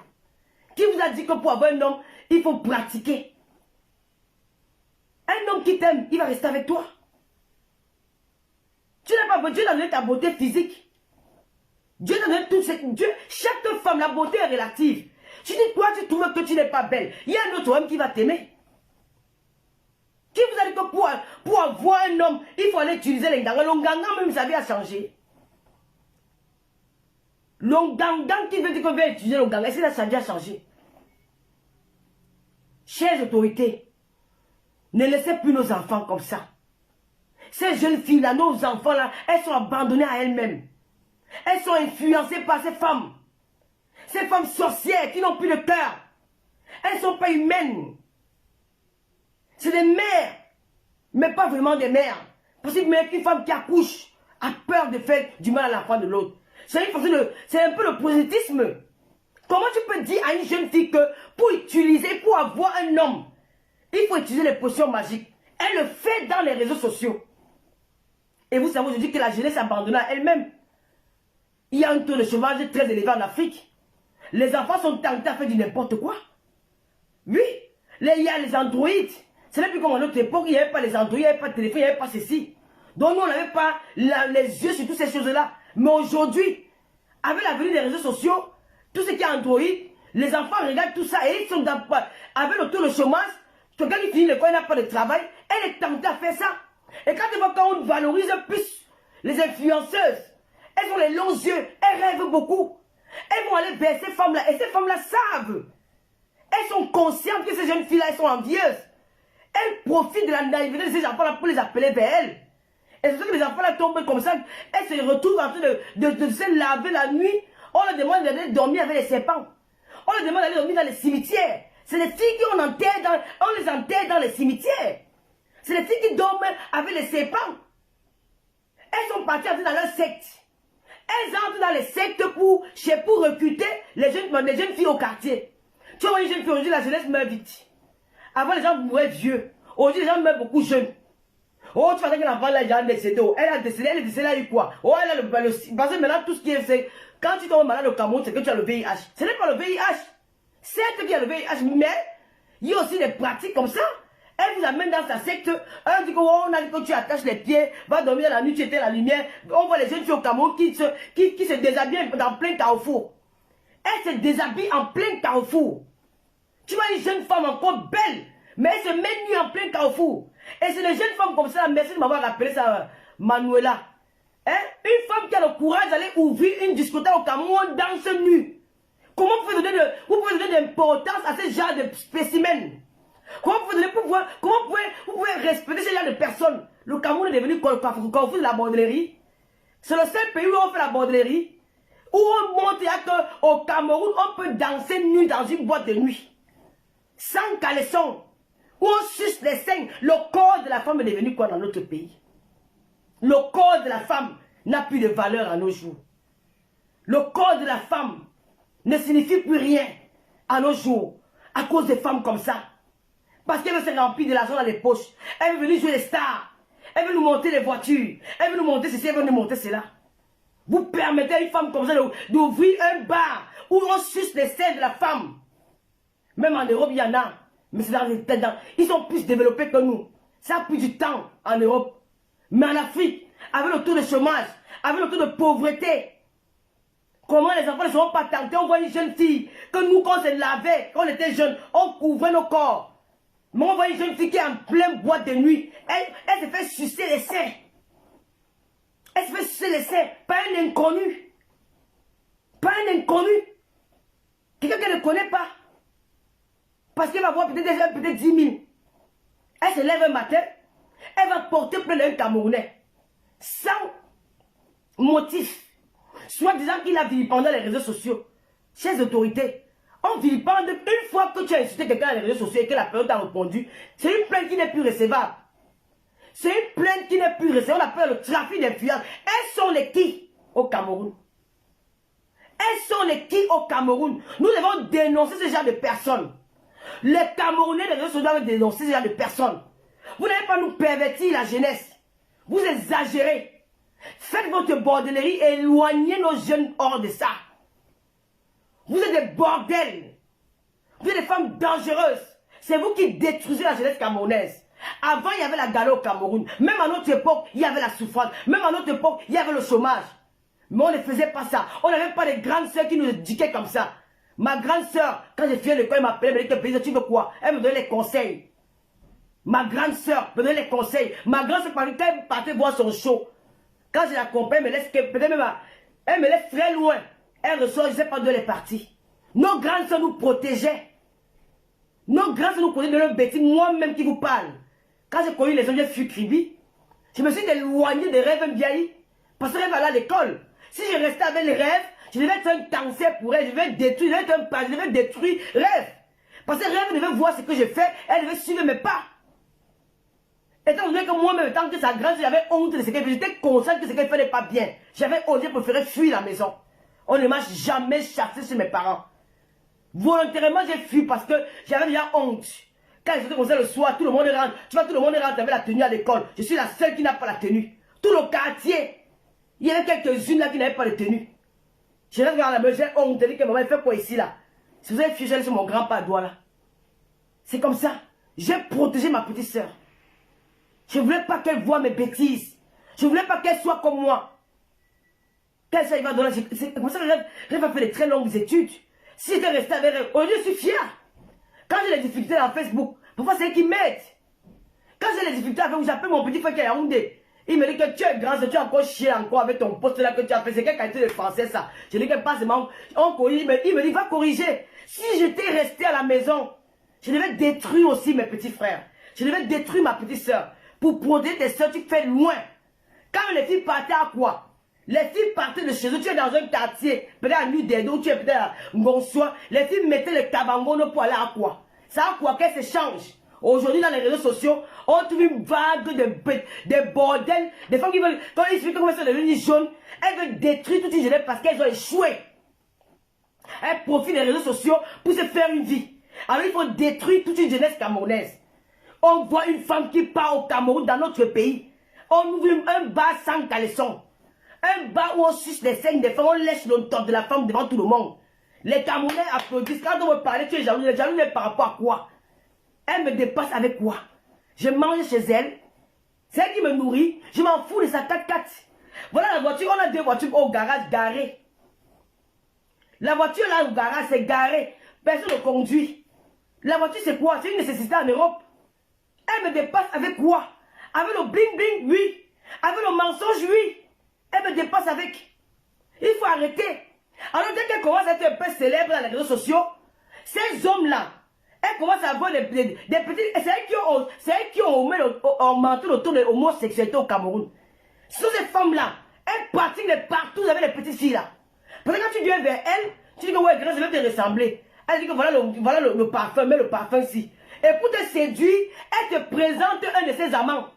Qui vous a dit que pour avoir un homme, il faut pratiquer? Un homme qui t'aime, il va rester avec toi. Tu n'as pas besoin, Dieu t'a donné ta beauté physique. Dieu t'a donné tout ce... Chaque femme, la beauté est relative. Tu dis, toi, tu trouves que tu n'es pas belle. Il y a un autre homme qui va t'aimer. Qui vous a dit que pour avoir un homme, il faut aller utiliser les gangas? Le ganga, même, sa vie a changé. Le ganga qui veut dire qu'on va utiliser le ganga, est-ce que sa vie a changé? Chères autorités, ne laissez plus nos enfants comme ça. Ces jeunes filles-là, nos enfants-là, elles sont abandonnées à elles-mêmes. Elles sont influencées par ces femmes. Ces femmes sorcières qui n'ont plus de cœur. Elles ne sont pas humaines. C'est des mères, mais pas vraiment des mères. Parce qu'une femme qui accouche a peur de faire du mal à l'enfant de l'autre. C'est un peu le prosélytisme. Comment tu peux dire à une jeune fille que pour utiliser, pour avoir un homme, il faut utiliser les potions magiques? Elle le fait dans les réseaux sociaux. Et vous savez aujourd'hui que la jeunesse abandonne à elle-même. Il y a un taux de chômage très élevé en Afrique. Les enfants sont tentés à faire du n'importe quoi. Oui, il y a les androïdes. Ce n'est plus comme à notre époque, il n'y avait pas les androïdes, il n'y avait pas de téléphone, il n'y avait pas ceci. Donc nous, on n'avait pas les yeux sur toutes ces choses-là. Mais aujourd'hui, avec la venue des réseaux sociaux, tout ce qui est android, les enfants regardent tout ça et ils sont avec le taux de chômage. Quelqu'un qui finit l'école, il n'a pas de travail, elle est tentée à faire ça. Et quand on valorise plus les influenceuses, elles ont les longs yeux, elles rêvent beaucoup. Elles vont aller vers ces femmes-là et ces femmes-là savent. Elles sont conscientes que ces jeunes filles-là, elles sont envieuses. Elles profitent de la naïveté de ces enfants-là pour les appeler vers elles. Et c'est sûr que les enfants-là tombent comme ça, elles se retrouvent en train de se laver la nuit. On leur demande d'aller dormir avec les serpents. On leur demande d'aller dormir dans les cimetières. C'est les filles qui on les enterre dans les cimetières. C'est les filles qui dorment avec les serpents. Elles sont parties dans leur secte. Elles entrent dans les sectes pour recruter les jeunes filles au quartier. Tu vois, une jeune fille aujourd'hui, la jeunesse meurt vite. Avant, les gens mouraient vieux. Aujourd'hui, les gens meurent beaucoup jeunes. Oh, tu vois que l'enfant là, déjà décédé. Elle est décédée, elle a eu quoi? Oh, elle a parce que maintenant, tout ce qui est fait, quand tu tombes malade au Cameroun, c'est que tu as le VIH. Ce n'est pas le VIH. Certes qu'il y a le VIH, mais il y a aussi des pratiques comme ça. Elle vous amène dans sa secte. Elle dit que, oh, on a dit que tu attaches les pieds, va dormir la nuit, tu éteins la lumière. On voit les jeunes filles au Cameroun qui se déshabillent dans plein carrefour. Elle se déshabille en plein carrefour. Tu vois une jeune femme encore belle, mais elle se met nue en plein carrefour. Et c'est les jeunes femmes comme ça, merci de m'avoir rappelé ça, Manuela. Hein? Une femme qui a le courage d'aller ouvrir une discothèque au Cameroun dans ce nu. Comment vous pouvez donner de l'importance à ce genre de spécimens? Comment vous pouvez respecter ce genre de personnes? Le Cameroun est devenu carrefour de la bordellerie. C'est le seul pays où on fait la bordellerie. Où on montre qu'au Cameroun, on peut danser nu dans une boîte de nuit. Sans caleçon. Où on suce les seins. Le corps de la femme est devenu quoi dans notre pays? Le corps de la femme n'a plus de valeur à nos jours. Le corps de la femme ne signifie plus rien à nos jours. À cause des femmes comme ça. Parce qu'elle veut se remplir de l'argent dans les poches. Elle veut venir jouer les stars. Elle veut nous monter les voitures. Elle veut nous monter ceci, elle veut nous monter cela. Vous permettez à une femme comme ça d'ouvrir un bar où on suce les seins de la femme. Même en Europe, il y en a. Mais c'est ils sont plus développés que nous. Ça a pris du temps en Europe. Mais en Afrique, avec le taux de chômage, avec le taux de pauvreté, comment les enfants ne seront pas tentés? On voit une jeune fille, que nous, quand on se lavait, quand on était jeunes, on couvrait nos corps. Mais on voit une jeune fille qui est en pleine boîte de nuit. Elle se fait sucer les seins. Elle se fait sucer les seins. Pas un inconnu. Pas un inconnu. Quelqu'un qu'elle ne connaît pas. Parce qu'elle va voir peut-être 10 000. Elle se lève un matin. Elle va porter plein d'un Camerounais. Sans motif. Soit disant qu'il a vilipendé les réseaux sociaux. Chers autorités. On vilipende une fois que tu as insulté quelqu'un dans les réseaux sociaux et que la personne t'a répondu. C'est une plainte qui n'est plus recevable. C'est une plainte qui n'est plus restée. On appelle le trafic d'influence. Elles sont les qui au Cameroun? Elles sont les qui au Cameroun? Nous devons dénoncer ce genre de personnes. Les Camerounais, les réseaux doivent dénoncer ce genre de personnes. Vous n'allez pas nous pervertir la jeunesse. Vous exagérez. Faites votre bordellerie et éloignez nos jeunes hors de ça. Vous êtes des bordels. Vous êtes des femmes dangereuses. C'est vous qui détruisez la jeunesse camerounaise. Avant, il y avait la galère au Cameroun. Même à notre époque, il y avait la souffrance. Même à notre époque, il y avait le chômage. Mais on ne faisait pas ça. On n'avait pas de grandes sœurs qui nous éduquaient comme ça. Ma grande sœur, quand j'ai fini l'école, elle m'appelait, elle me dit, tu veux quoi? Elle me donnait les conseils. Ma grande sœur me donnait les conseils. Ma grande sœur, quand elle partait voir son show, quand je l'accompagne, peut-être même, elle me laisse très loin. Elle ressort, je ne sais pas d'où elle est partie. Nos grandes sœurs nous protégeaient. Nos grandes sœurs nous protégeaient de leurs bêtises. Moi-même qui vous parle. Quand j'ai connu les hommes, j'ai fui Kribi. Je me suis éloigné des rêves vieillis. Parce que je rêve à l'école. Si je restais avec les rêves, je devais être un cancer pour elle. Je devais détruire, je devais détruire rêve. Parce que rêve devait voir ce que je fais. Elle devait suivre mes pas. Étant donné que moi-même, tant que sa grande, j'avais honte de ce qu'elle faisait. J'étais consciente que ce qu'elle faisait n'est pas bien. J'avais osé préférer fuir la maison. On ne m'a jamais chassé chez mes parents. Volontairement, j'ai fui parce que j'avais déjà honte. Quand je faisais comme ça le soir, tout le monde rentre. Tu vois, tout le monde rentre avec la tenue à l'école. Je suis la seule qui n'a pas la tenue. Tout le quartier, il y avait quelques-unes là qui n'avaient pas de tenue. Je reste dans la maison, j'ai honte. Je dis que maman, elle fait quoi ici là? Si vous avez fui, j'allais sur mon grand-père doigt là. C'est comme ça. J'ai protégé ma petite soeur. Je ne voulais pas qu'elle voie mes bêtises. Je ne voulais pas qu'elle soit comme moi. Qu'elle soit, il va donner. C'est comme ça que j'ai fait de très longues études. Si j'étais resté avec elle, aujourd'hui je suis fier. Quand j'ai des difficultés dans Facebook, parfois c'est elle qui m'aide. Quand j'ai des difficultés avec vous, j'appelle mon petit frère qui est à Yaoundé. Il me dit que tu es grand, tu as encore chié encore avec ton poste là que tu as fait. C'est quelle qualité de français ça? Je dis que pas seulement. Il me dit va corriger. Si j'étais resté à la maison, je devais détruire aussi mes petits frères. Je devais détruire ma petite soeur. Pour protéger tes soeurs, tu fais loin. Quand les filles partaient à quoi? Les filles partaient de chez eux, tu es dans un quartier, peut-être à Nuit d'Edo, tu es peut-être à Ngonsois. Les filles mettaient le cabangono pour aller à quoi? C'est à quoi qu'elles s'échangent. Aujourd'hui, dans les réseaux sociaux, on trouve une vague de bordel, des femmes qui veulent, quand ils expliquent comment elles sont devenues jaunes, elles veulent détruire toute une jeunesse parce qu'elles ont échoué. Elles profitent des réseaux sociaux pour se faire une vie. Alors il faut détruire toute une jeunesse camerounaise. On voit une femme qui part au Cameroun, dans notre pays. On ouvre un bar sans caleçon. Un bar où on suce les seins des femmes, on lèche le top de la femme devant tout le monde. Les Camerounais applaudissent. Quand on me parle, tu es jaloux. Les jaloux par rapport à quoi? Elle me dépasse avec quoi? Je mange chez elle. C'est elle qui me nourrit. Je m'en fous de sa 4x4. Voilà la voiture. On a deux voitures au garage garées. La voiture là au garage, c'est garé. Personne ne conduit. La voiture, c'est quoi? C'est une nécessité en Europe. Elle me dépasse avec quoi? Avec le bling bling, oui. Avec le mensonge, oui. Elle me dépasse avec. Il faut arrêter. Alors dès qu'elle commence à être un peu célèbre dans les réseaux sociaux, ces hommes-là, elles commencent à avoir des petits... C'est elles qui ont augmenté le taux de l'homosexualité au Cameroun. Ce sont ces femmes-là. Elles pratiquent partout avec les petites filles-là. Parce que quand tu viens vers elles, tu dis que ouais, grâce, je vais te ressembler. Elle dit que voilà le parfum, mets le parfum ici. Et pour te séduire, elle te présente un de ses amants.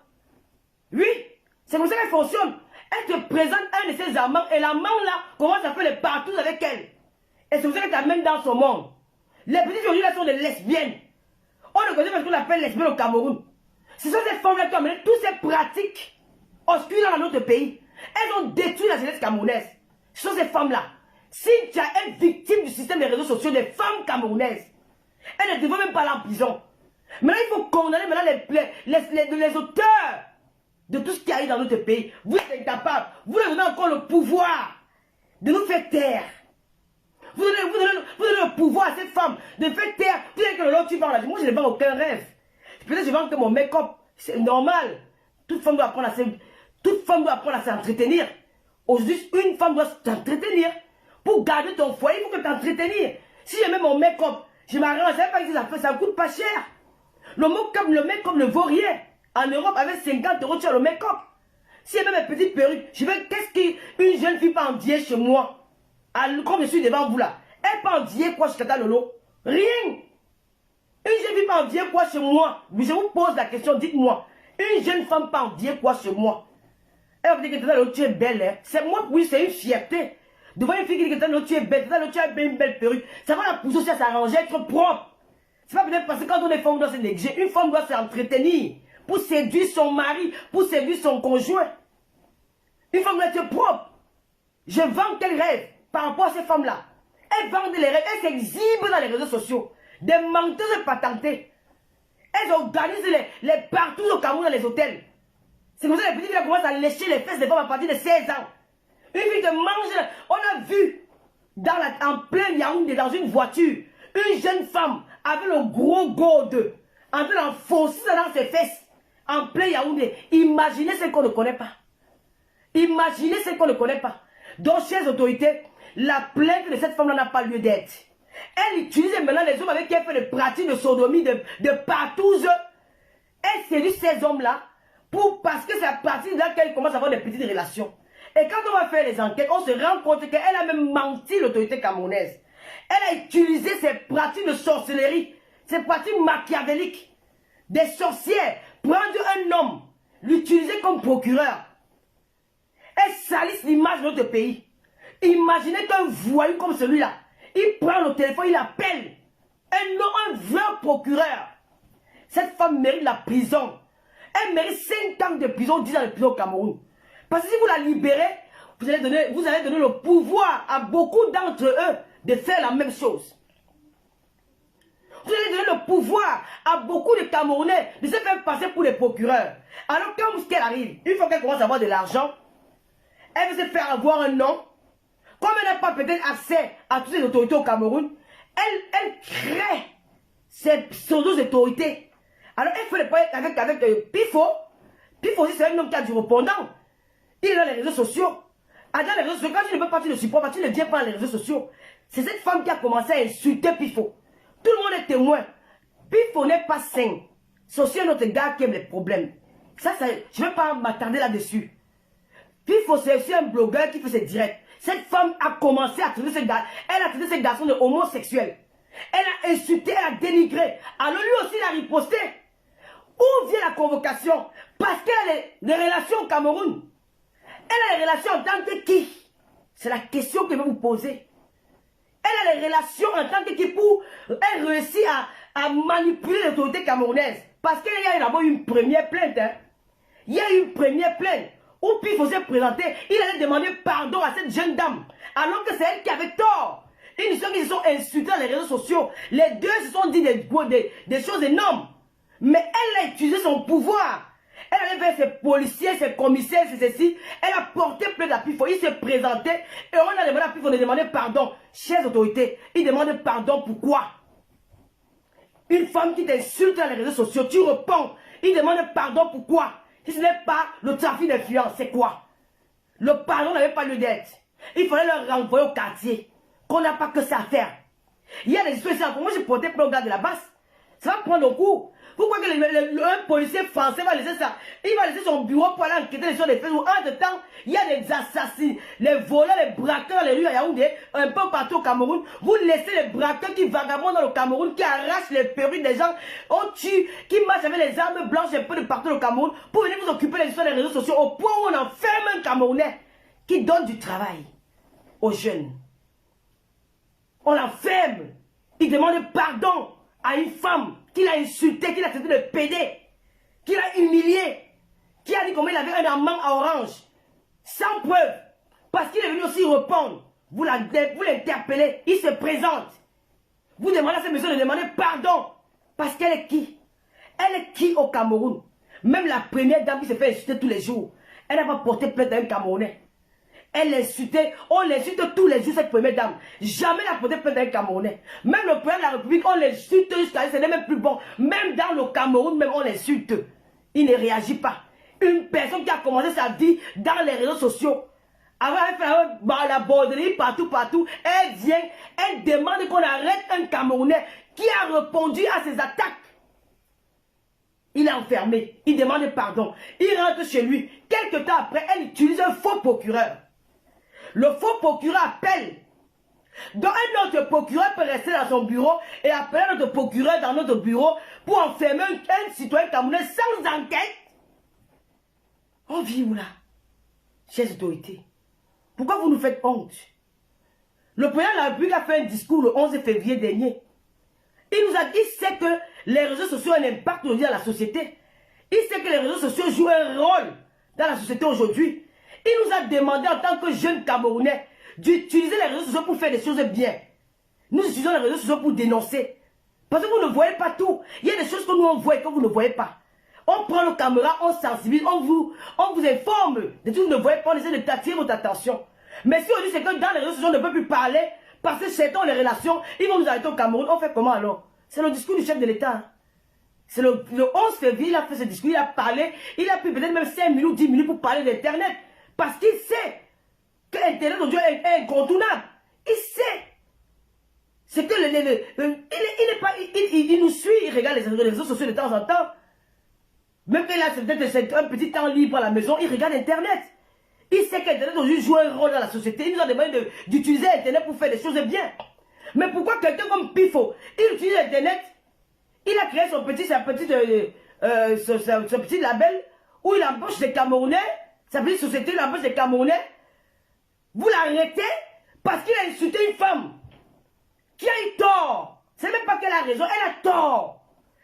Oui, c'est comme ça qu'elle fonctionne. Elle te présente un de ses amants et l'amant là commence à faire les partout avec elle. Et c'est comme ça qu'elle t'amène dans son monde. Les petites filles là sont des lesbiennes. On ne connaît pas ce qu'on appelle lesbiennes au Cameroun. Ce sont ces femmes là qui ont amené toutes ces pratiques obscures dans notre pays. Elles ont détruit la jeunesse camerounaise. Ce sont ces femmes là. Si tu as été victime du système des réseaux sociaux des femmes camerounaises, elles ne devraient même pas aller en prison. Maintenant, il faut condamner maintenant les auteurs de tout ce qui arrive dans notre pays. Vous êtes incapables. Vous leur donnez encore le pouvoir de nous faire taire. Vous donnez le pouvoir à cette femme de faire taire. Tu sais que l'autre tu vends là. Moi, je ne vends aucun rêve. Peut-être que je vends que mon make-up. C'est normal. Toute femme doit apprendre à s'entretenir. Aujourd'hui, une femme doit s'entretenir. Pour garder ton foyer, il faut que t'entretenir. Si je mets mon make-up, je m'arrange. Je ne sais pas que ça ne coûte pas cher. Le make-up ne vaut rien. En Europe, avec 50 €, tu as le make-up. Si elle met mes petites perruques, je vais, qu'est-ce qu'une jeune fille peut en dire chez moi? Comme je suis devant vous là. Elle peut en dire quoi chez Tata Lolo? Rien. Une jeune fille peut en dire quoi chez moi? Je vous pose la question, dites-moi. Une jeune femme peut en dire quoi chez moi? Elle va me dire que tu es belle. Hein? C'est moi, oui, c'est une fierté. Devant une fille qui dit que tu es belle, tu as une belle perruque. Ça va la pousser aussi à s'arranger, être propre. C'est pas peut-être parce que quand on est femme, on doit se négliger. Une femme doit s'entretenir pour séduire son mari, pour séduire son conjoint. Une femme doit être propre. Je vends quel rêve par rapport à ces femmes-là? Elles vendent les rêves, elles s'exhibent dans les réseaux sociaux. Des menteuses patentées. Elles organisent les partout au Cameroun dans les hôtels. C'est comme ça que les petites filles commencent à lécher les fesses des femmes à partir de 16 ans. Une fille te mange. On a vu en plein Yaoundé, dans une voiture, une jeune femme avec le gros gourde en train d'enfoncer ça dans ses fesses. En plein Yaoundé. Imaginez ce qu'on ne connaît pas. Imaginez ce qu'on ne connaît pas. Donc, chers autorités, la plainte de cette femme-là n'a pas lieu d'être. Elle utilise maintenant les hommes avec qui elle fait des pratiques de sodomie, de partouze. Elle séduit ces hommes-là parce que c'est à partir de là qu'elle commence à avoir des petites relations. Et quand on va faire les enquêtes, on se rend compte qu'elle a même menti l'autorité camerounaise. Elle a utilisé ses pratiques de sorcellerie, ses pratiques machiavéliques. Des sorcières, prendre un homme, l'utiliser comme procureur. Elle salisse l'image de notre pays. Imaginez qu'un voyou comme celui-là, il prend le téléphone, il appelle un vrai procureur. Cette femme mérite la prison. Elle mérite 5 ans de prison, 10 ans de prison au Cameroun. Parce que si vous la libérez, vous allez donner le pouvoir à beaucoup d'entre eux de faire la même chose. Vous allez donner le pouvoir à beaucoup de Camerounais de se faire passer pour des procureurs. Alors quand ce qu'elle arrive, une fois qu'elle commence à avoir de l'argent, elle veut se faire avoir un nom. Comme elle n'a pas peut-être accès à toutes les autorités au Cameroun, elle crée ses pseudo-autorités. Alors elle fait le point avec Pifo. Pifo aussi c'est un homme qui a du répondant. Il est dans les réseaux sociaux. Dans les réseaux sociaux, quand tu ne peux pas, tu ne supportes pas, tu ne viens pas dans les réseaux sociaux. C'est cette femme qui a commencé à insulter Pifo. Tout le monde est témoin. Pifo n'est pas sain. C'est aussi un autre gars qui aime les problèmes. Ça, je ne vais pas m'attarder là-dessus. Pifo, c'est aussi un blogueur qui fait ses directs. Cette femme a commencé à traiter ce garçon. Elle a traité ce garçon de homosexuel. Elle a insulté, elle a dénigré. Alors lui aussi, il a riposté. Où vient la convocation? Parce qu'elle a des relations au Cameroun. Elle a des relations en tant que qui? C'est la question que je vais vous poser. Elle a des relations en tant que qui pour... Elle réussit à manipuler l'autorité camerounaise. Parce qu'il y a d'abord une première plainte. Hein. Il y a une première plainte. Où puis il faut se présenter. Il allait demander pardon à cette jeune dame. Alors que c'est elle qui avait tort. Ils se sont insultés dans les réseaux sociaux. Les deux se sont dit des choses énormes. Mais elle a utilisé son pouvoir. Elle allait vers ses policiers, ses commissaires, ses ceci. Elle a porté plainte à Pifo. Il s'est présenté et on a demandé à Pifo de demander pardon. Chers autorités, il demande pardon pourquoi? Une femme qui t'insulte dans les réseaux sociaux, tu réponds. Il demande pardon pourquoi? Si ce n'est pas le trafic d'influence, c'est quoi? Le pardon n'avait pas lieu d'être. Il fallait leur renvoyer au quartier. Qu'on n'a pas que ça à faire. Il y a des histoires. Moi, j'ai porté plainte au gars de la basse. Ça va prendre le coup. Pourquoi que un policier français va laisser ça? Il va laisser son bureau pour aller enquêter sur les faits. Entre-temps, il y a des assassins, les voleurs, les braqueurs dans les rues à Yaoundé, un peu partout au Cameroun. Vous laissez les braqueurs qui vagabondent dans le Cameroun, qui arrachent les perruques des gens, on tue, qui marchent avec les armes blanches un peu de partout au Cameroun, pour venir vous occuper des histoires des réseaux sociaux, au point où on enferme un Camerounais qui donne du travail aux jeunes. On l'enferme. Il demande pardon à une femme qu'il a insulté, qu'il a traité de pédé, qu'il a humilié, qui a dit comment il avait un amant à Orange, sans preuve, parce qu'il est venu aussi répondre. Vous l'interpellez, il se présente. Vous demandez à cette personne de demander pardon, parce qu'elle est qui? Elle est qui au Cameroun? Même la première dame qui se fait insulter tous les jours, elle n'a pas porté plainte à un Camerounais. Elle l'insultait, on l'insulte tous les jours, cette première dame. Jamais elle n'a porté plainte à un Camerounais. Même le président de la République, on l'insulte jusqu'à ce n'est même plus bon. Même dans le Cameroun, même on l'insulte. Il ne réagit pas. Une personne qui a commencé sa vie dans les réseaux sociaux, avant elle fait la borderie partout, elle vient, elle demande qu'on arrête un Camerounais qui a répondu à ses attaques. Il est enfermé, il demande pardon. Il rentre chez lui. Quelque temps après, elle utilise un faux procureur. Le faux procureur appelle. Donc un autre procureur peut rester dans son bureau et appeler notre procureur dans notre bureau pour enfermer un citoyen camerounais sans enquête. On vit où là? Chers autorités. Pourquoi vous nous faites honte? Le président de la République a fait un discours le 11 février dernier. Il nous a dit, il sait que les réseaux sociaux ont un impact aujourd'hui dans la société. Il sait que les réseaux sociaux jouent un rôle dans la société aujourd'hui. Il nous a demandé en tant que jeunes Camerounais d'utiliser les réseaux sociaux pour faire des choses bien. Nous utilisons les réseaux sociaux pour dénoncer. Parce que vous ne voyez pas tout. Il y a des choses que nous on voit et que vous ne voyez pas. On prend nos caméras, on sensibilise, on vous informe de tout que vous ne voyez pas, on essaie d'attirer votre attention. Mais si on dit c'est que dans les réseaux sociaux on ne peut plus parler, parce que c'est dans les relations, ils vont nous arrêter au Cameroun, on fait comment alors? C'est le discours du chef de l'État. C'est le 11 février, il a fait ce discours, il a parlé, il a pris peut-être même 5 minutes ou 10 minutes pour parler d'Internet. Parce qu'il sait que Internet aujourd'hui est incontournable. Il sait. C'est que il nous suit, il regarde les réseaux sociaux de temps en temps. Même qu'il a peut-être un petit temps libre à la maison, il regarde Internet. Il sait qu'Internet aujourd'hui joue un rôle dans la société. Il nous a demandé d'utiliser Internet pour faire des choses bien. Mais pourquoi quelqu'un comme Pifo, il utilise Internet, il a créé son petit label où il embauche des Camerounais, sa petite société, il embauche des Camerounais. Vous l'arrêtez parce qu'il a insulté une femme qui a eu tort. C'est même pas qu'elle a raison, elle a tort.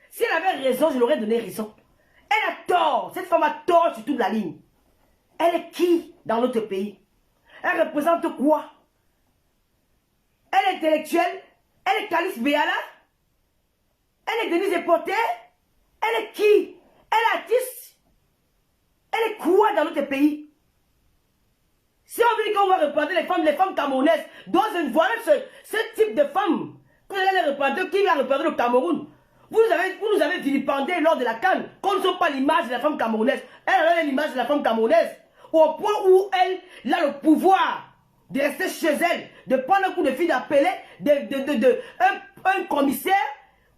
Si elle avait raison, je lui aurais donné raison. Elle a tort. Cette femme a tort sur toute la ligne. Elle est qui dans notre pays? Elle représente quoi? Elle est intellectuelle? Elle est Calice Béala? Elle est Denise Epoté? Elle est qui? Elle est artiste? Elle est quoi dans notre pays? Si on veut qu'on va représenter les femmes camerounaises, dans une voie, ce type de femmes, que vous allez représenter, qui va représenter le Cameroun? Vous nous avez vilipendé lors de la CAN, qu'on ne soit pas l'image de la femme camerounaise. Elle a l'image de la femme camerounaise. Au point où elle a le pouvoir de rester chez elle, de prendre un coup de fil, d'appeler un commissaire,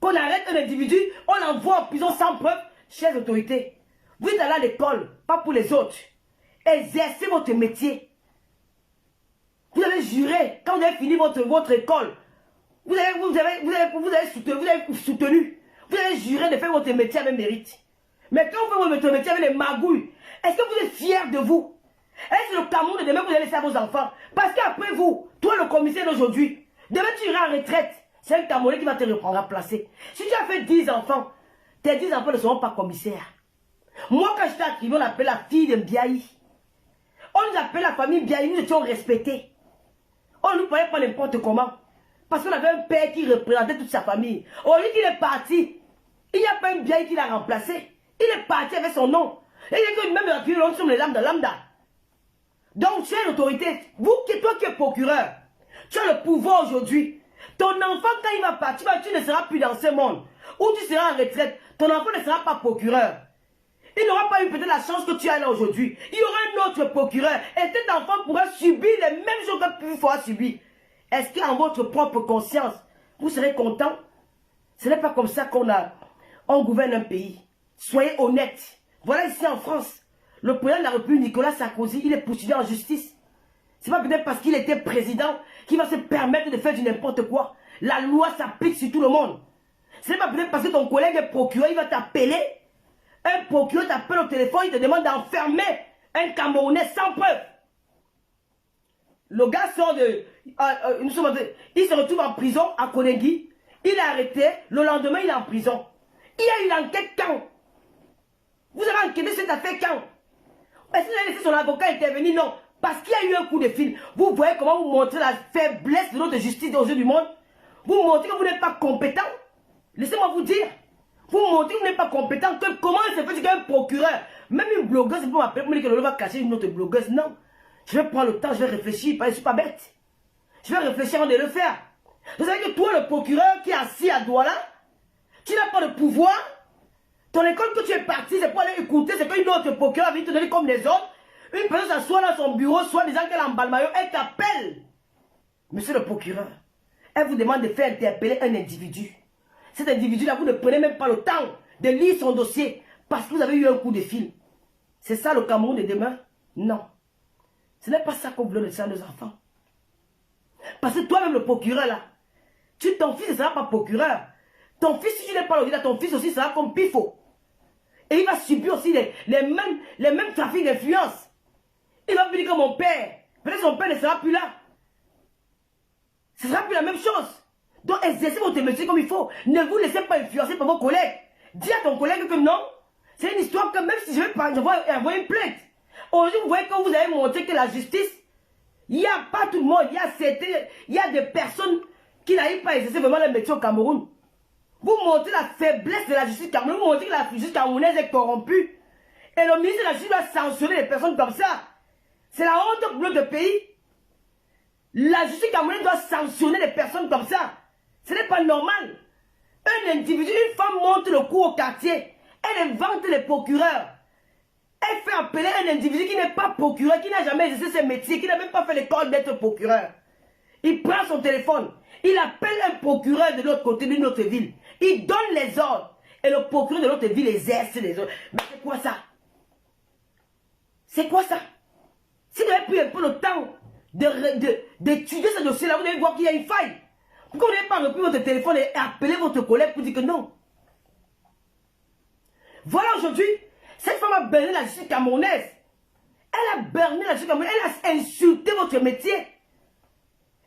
qu'on arrête un individu, on l'envoie en prison sans preuve. Chers autorités, vous êtes allés à l'école, pas pour les autres. Exercez votre métier. Vous avez juré, quand vous avez fini votre école, vous avez soutenu. Vous avez juré de faire votre métier avec mérite. Mais quand vous faites votre métier avec les magouilles, est-ce que vous êtes fiers de vous? Est-ce que le Cameroun de demain vous allez laisser à vos enfants? Parce qu'après vous, toi le commissaire d'aujourd'hui, demain tu iras en retraite. C'est un Camerounais qui va te reprendre à placer. Si tu as fait 10 enfants, tes 10 enfants ne seront pas commissaires. Moi quand j'étais arrivé, on appelait la fille de Mbiaï. On nous appelait la famille Mbiaï, nous étions respectés. On ne nous parlait pas n'importe comment. Parce qu'on avait un père qui représentait toute sa famille. Au lieu qu'il est parti, il n'y a pas un Mbiaï qui l'a remplacé. Il est parti avec son nom. Et il est que même la fille, on sommes les lambda. Donc, chère autorité, toi qui es procureur, tu as le pouvoir aujourd'hui. Ton enfant, quand il va partir, tu ne seras plus dans ce monde. Ou tu seras en retraite, ton enfant ne sera pas procureur. Il n'aura pas eu peut-être la chance que tu as là aujourd'hui. Il y aura un autre procureur. Et cet enfant pourra subir les mêmes choses que tu feras subir. Est-ce qu'en votre propre conscience, vous serez content? Ce n'est pas comme ça on gouverne un pays. Soyez honnêtes. Voilà ici en France, le président de la République, Nicolas Sarkozy, il est poursuivi en justice. C'est pas peut-être parce qu'il était président qu'il va se permettre de faire du n'importe quoi. La loi s'applique sur tout le monde. C'est pas peut-être parce que ton collègue est procureur, il va t'appeler. Un procureur t'appelle au téléphone, il te demande d'enfermer un Camerounais sans preuve. Le gars sort il se retrouve en prison à Konegui. Il est arrêté. Le lendemain, il est en prison. Il y a une enquête quand? Vous avez enquêté cette affaire quand? Est-ce qu'il a laissé son avocat intervenir? Non. Parce qu'il y a eu un coup de fil. Vous voyez comment vous montrez la faiblesse de notre justice aux yeux du monde? Vous montrez que vous n'êtes pas compétent. Laissez-moi vous dire. Vous montrez que vous n'êtes pas compétent. Comment il se fait qu'un procureur, même une blogueuse, peut m'appeler pour me dire que l'on va cacher une autre blogueuse? Non. Je vais prendre le temps, je vais réfléchir. Je ne suis pas bête. Je vais réfléchir avant de le faire. Vous savez que toi, le procureur qui est assis à Douala, tu n'as pas le pouvoir. Ton école que tu es parti, c'est pour aller écouter ce qu'une autre procureur vient te donner comme les autres. Une personne s'assoit dans son bureau, soit disant qu'elle emballe maillot, elle t'appelle. Monsieur le procureur, elle vous demande de faire interpeller un individu. Cet individu-là, vous ne prenez même pas le temps de lire son dossier parce que vous avez eu un coup de fil. C'est ça le Cameroun de demain? Non. Ce n'est pas ça qu'on veut laisser à nos enfants. Parce que toi-même, le procureur, là, ton fils ne sera pas procureur. Ton fils, si tu n'es pas là, ton fils aussi sera comme Pifo. Et il va subir aussi les mêmes trafics d'influence. Il va venir comme mon père. Peut-être son père ne sera plus là. Ce ne sera plus la même chose. Donc exercez votre métier comme il faut. Ne vous laissez pas influencer par vos collègues. Dis à ton collègue que non. C'est une histoire que même si je vais pas, envoyer une plainte. Aujourd'hui, vous voyez que vous avez montré que la justice, il n'y a pas tout le monde. Il y a des personnes qui n'arrivent pas à exercer vraiment le métier au Cameroun. Vous montrez la faiblesse de la justice camerounaise. Vous montrez que la justice camerounaise est corrompue. Et le ministre de la justice doit sanctionner les personnes comme ça. C'est la honte pour notre pays. La justice camerounaise doit sanctionner les personnes comme ça. Ce n'est pas normal. Un individu, une femme monte le coup au quartier. Elle invente les procureurs. Elle fait appeler un individu qui n'est pas procureur, qui n'a jamais exercé ce métier, qui n'a même pas fait l'école d'être procureur. Il prend son téléphone. Il appelle un procureur de l'autre côté d'une autre ville. Il donne les ordres. Et le procureur de l'autre ville exerce les ordres. Mais c'est quoi ça? C'est quoi ça? Si vous avez pris un peu le temps d'étudier ce dossier-là, vous allez voir qu'il y a une faille. Pourquoi vous n'avez pas repris votre téléphone et appelé votre collègue pour dire que non? Voilà aujourd'hui, cette femme a berné la justice camerounaise. Elle a berné la justice camerounaise. Elle a insulté votre métier.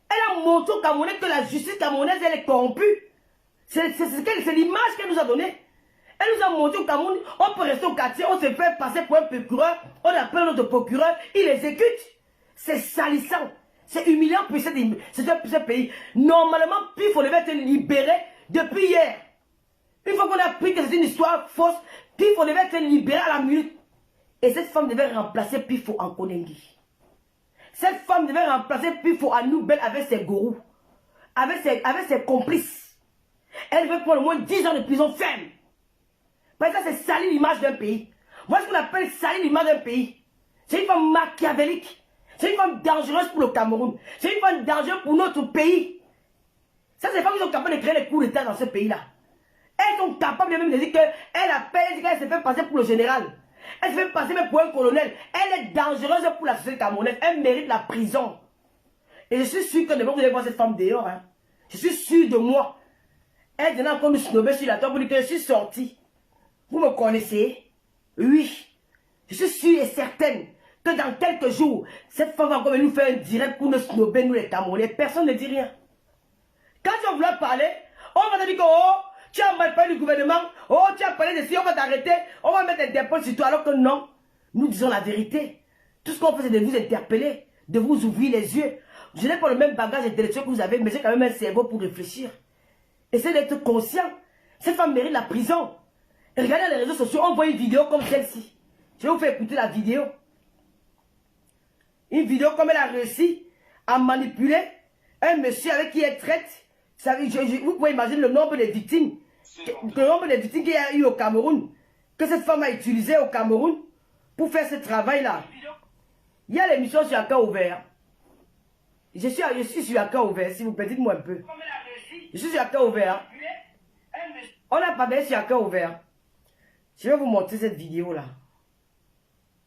Elle a montré au Camerounais que la justice camerounaise, elle est corrompue. C'est l'image qu'elle nous a donnée. Elle nous a montré au Cameroun, on peut rester au quartier, on se fait passer pour un procureur, on appelle notre procureur, il exécute. C'est salissant. C'est humiliant pour ce pays. Normalement, PIFO devait être libéré depuis hier. Une fois qu'on a appris que c'est une histoire fausse, PIFO devait être libéré à la minute. Et cette femme devait remplacer PIFO en Konengi. Cette femme devait remplacer PIFO à Noubel avec ses gourous, avec ses complices. Elle veut prendre au moins 10 ans de prison ferme. Parce que ça, c'est salir l'image d'un pays. Moi, ce qu'on appelle salir l'image d'un pays. C'est une femme machiavélique. C'est une femme dangereuse pour le Cameroun. C'est une femme dangereuse pour notre pays. Ça, c'est les femmes qui sont capables de créer les coups d'État dans ce pays-là. Elles sont capables même de dire qu'elle appelle, elle dit qu'elle se fait passer pour le général. Elle se fait passer même pour un colonel. Elle est dangereuse pour la société camerounaise. Elle mérite la prison. Et je suis sûr que demain, vous allez voir cette femme dehors. Hein. Je suis sûr de moi. Elle est encore nous snobber sur la table pour dire que je suis sortie. Vous me connaissez? Oui. Je suis sûre et certaine que dans quelques jours, cette femme va encore nous faire un direct pour nous snobber, nous les Camerounais. Personne ne dit rien. Quand tu vas vouloir parler, on va te dire que oh, tu as mal parlé du gouvernement, oh, tu as parlé de ci, on va t'arrêter, on va mettre des dépôts sur toi, alors que non. Nous disons la vérité. Tout ce qu'on fait, c'est de vous interpeller, de vous ouvrir les yeux. Je n'ai pas le même bagage intellectuel que vous avez, mais j'ai quand même un cerveau pour réfléchir. Essayez d'être conscient. Cette femme mérite la prison. Et regardez les réseaux sociaux, on voit une vidéo comme celle-ci. Je vais vous faire écouter la vidéo. Une vidéo comme elle a réussi à manipuler un monsieur avec qui elle traite. Vous pouvez imaginer le nombre de victimes. Le nombre de victimes qu'il y a eu au Cameroun. Que cette femme a utilisé au Cameroun pour faire ce travail-là. Il y a l'émission sur un cœur ouvert. Je suis sur un cœur ouvert, si vous pouvez, dites-moi un peu. Je suis sur un cœur ouvert. On n'a pas bien sur un cœur ouvert. Je vais vous montrer cette vidéo-là.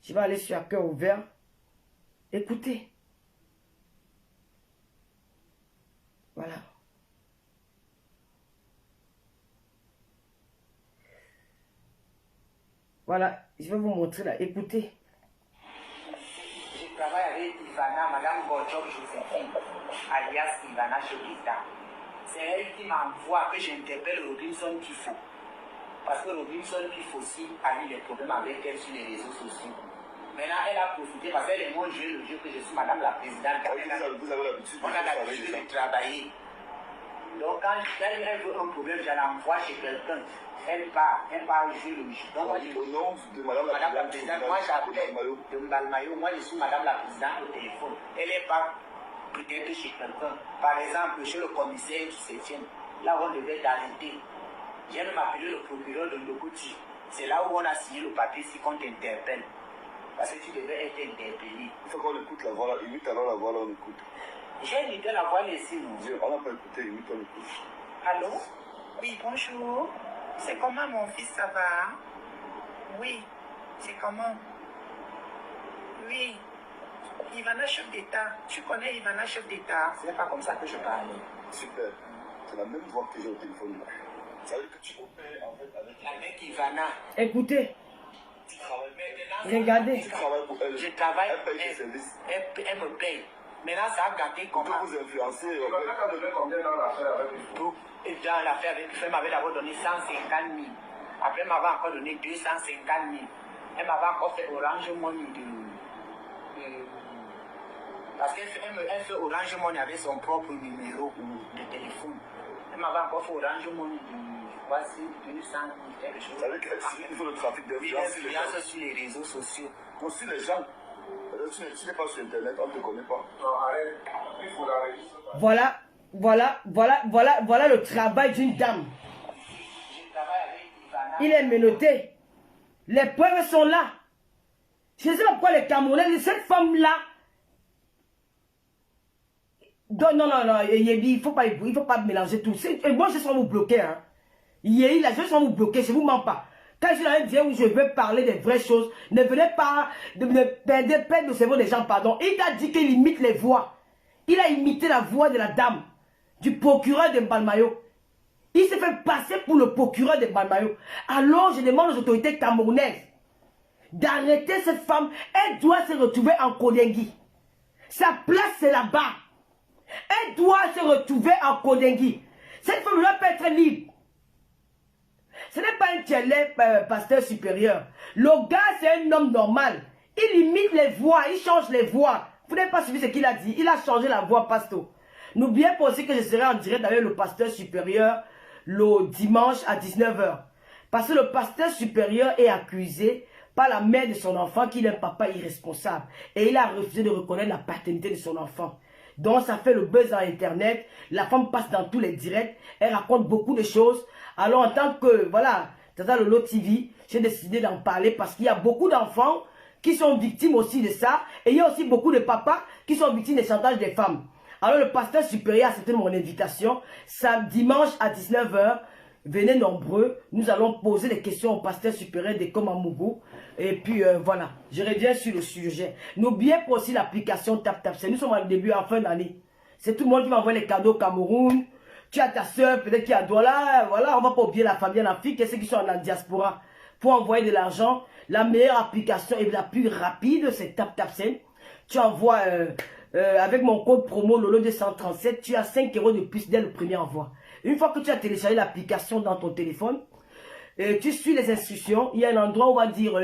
Je vais aller sur un cœur ouvert. Écoutez. Voilà. Voilà, je vais vous montrer là. Écoutez. Je travaille avec Ivana, Madame Gorchok Joséphine, alias Ivana Chokita. C'est elle qui m'envoie que j'interpelle Robinson Pifo. Parce que Robinson Pifo aussi a eu des problèmes avec elle sur les réseaux sociaux. Maintenant, elle a profité parce qu'elle est moins joué le jeu que je suis Madame la Présidente. Vous avez l'habitude. On a l'habitude de travailler. Donc, quand elle veut un problème, je l'envoie chez quelqu'un. Elle part jouer le jeu. Donc, moi, au nom de Madame la Présidente, moi j'appelle de Mbalmayo. Moi, je suis Madame la Présidente au téléphone. Elle est pas peut-être chez quelqu'un. Par exemple, chez le commissaire du 7e, là où on devait t'arrêter. J'ai même appelé le procureur de Ndokouti. C'est là où on a signé le papier si qu'on t'interpelle. Parce que tu devais être interpellé. Il faut qu'on écoute la voix là. Imite alors la voix là, on écoute. J'ai imité la voix ici, non? On n'a pas écouté, imite, on écoute. Allô? Oui, bonjour. C'est comment mon fils, ça va? Oui, c'est comment? Oui. Ivana, chef d'État. Tu connais Ivana, chef d'État? C'est pas comme ça que je parle. Super. C'est la même voix que j'ai au téléphone là. Ça veut dire que tu opères en fait avec... Avec Ivana. Écoutez. Regardez. Tu travailles pour elle. Je travaille, Elle paye tes services. elle me paye. Maintenant, ça a gâté Pour comment? vous influencer. Tu as donné combien dans l'affaire avec les Tout. Et dans l'affaire avec elle m'avait d'abord donné 150 000. Après, elle m'avait encore donné 250 000. Elle m'avait encore fait Orange Money parce qu'elle fait Orange Money avec son propre numéro de téléphone. Elle m'avait encore fait Orange Money voici 200 000, quelque chose. Ça veut dire qu'il faut le trafic Oui, d'influence. influence sur les réseaux sociaux. Aussi les gens. Tu n'es pas sur Internet, on ne te connaît pas. Non, arrête. Il faut l'enregistrer. Voilà le travail d'une dame. Je travaille avec Ivana. Il est menotté. Les preuves sont là. Je ne sais pas pourquoi les Camerounais, cette femme-là. Non, il ne faut pas mélanger tout. Et moi, je sens vous bloquer. Hein. Je sens vous bloquer, je ne vous mens pas. Quand je suis dans un dire où je veux parler des vraies choses, ne venez pas ne perdre le cerveau des gens, pardon. Il a dit qu'il imite les voix. Il a imité la voix de la dame, du procureur de Mbalmayo. Il s'est fait passer pour le procureur de Mbalmayo. Alors, je demande aux autorités camerounaises d'arrêter cette femme. Elle doit se retrouver en Kodengui. Sa place, c'est là-bas. Elle doit se retrouver en Kodengui. Cette femme doit pas être libre. Ce n'est pas un tchélé pasteur supérieur. Le gars, c'est un homme normal. Il imite les voix, il change les voix. Vous n'avez pas suivi ce qu'il a dit. Il a changé la voix, pasteur. N'oubliez pas aussi que je serai en direct avec le pasteur supérieur le dimanche à 19 h. Parce que le pasteur supérieur est accusé par la mère de son enfant qu'il est un papa irresponsable. Et il a refusé de reconnaître la paternité de son enfant. Donc ça fait le buzz dans Internet. La femme passe dans tous les directs. Elle raconte beaucoup de choses. Alors en tant que, voilà, Tata Lolo TV, j'ai décidé d'en parler parce qu'il y a beaucoup d'enfants qui sont victimes aussi de ça. Et il y a aussi beaucoup de papas qui sont victimes des chantages des femmes. Alors le pasteur supérieur a accepté mon invitation. Dimanche à 19 h. Venez nombreux. Nous allons poser des questions au pasteur supérieur de Komamougou. Et puis voilà, je reviens sur le sujet. N'oubliez pas aussi l'application TapTapSend. Nous sommes au début, en fin d'année. C'est tout le monde qui m'envoie les cadeaux au Cameroun. Tu as ta soeur, peut-être qui a Douala. Voilà, on va pas oublier la famille en Afrique et ceux qui sont en diaspora. Pour envoyer de l'argent, la meilleure application et la plus rapide, c'est TapTapSend. Tu envoies avec mon code promo Lolo237, tu as 5 € de plus dès le premier envoi. Une fois que tu as téléchargé l'application dans ton téléphone, tu suis les instructions. Il y a un endroit où on va dire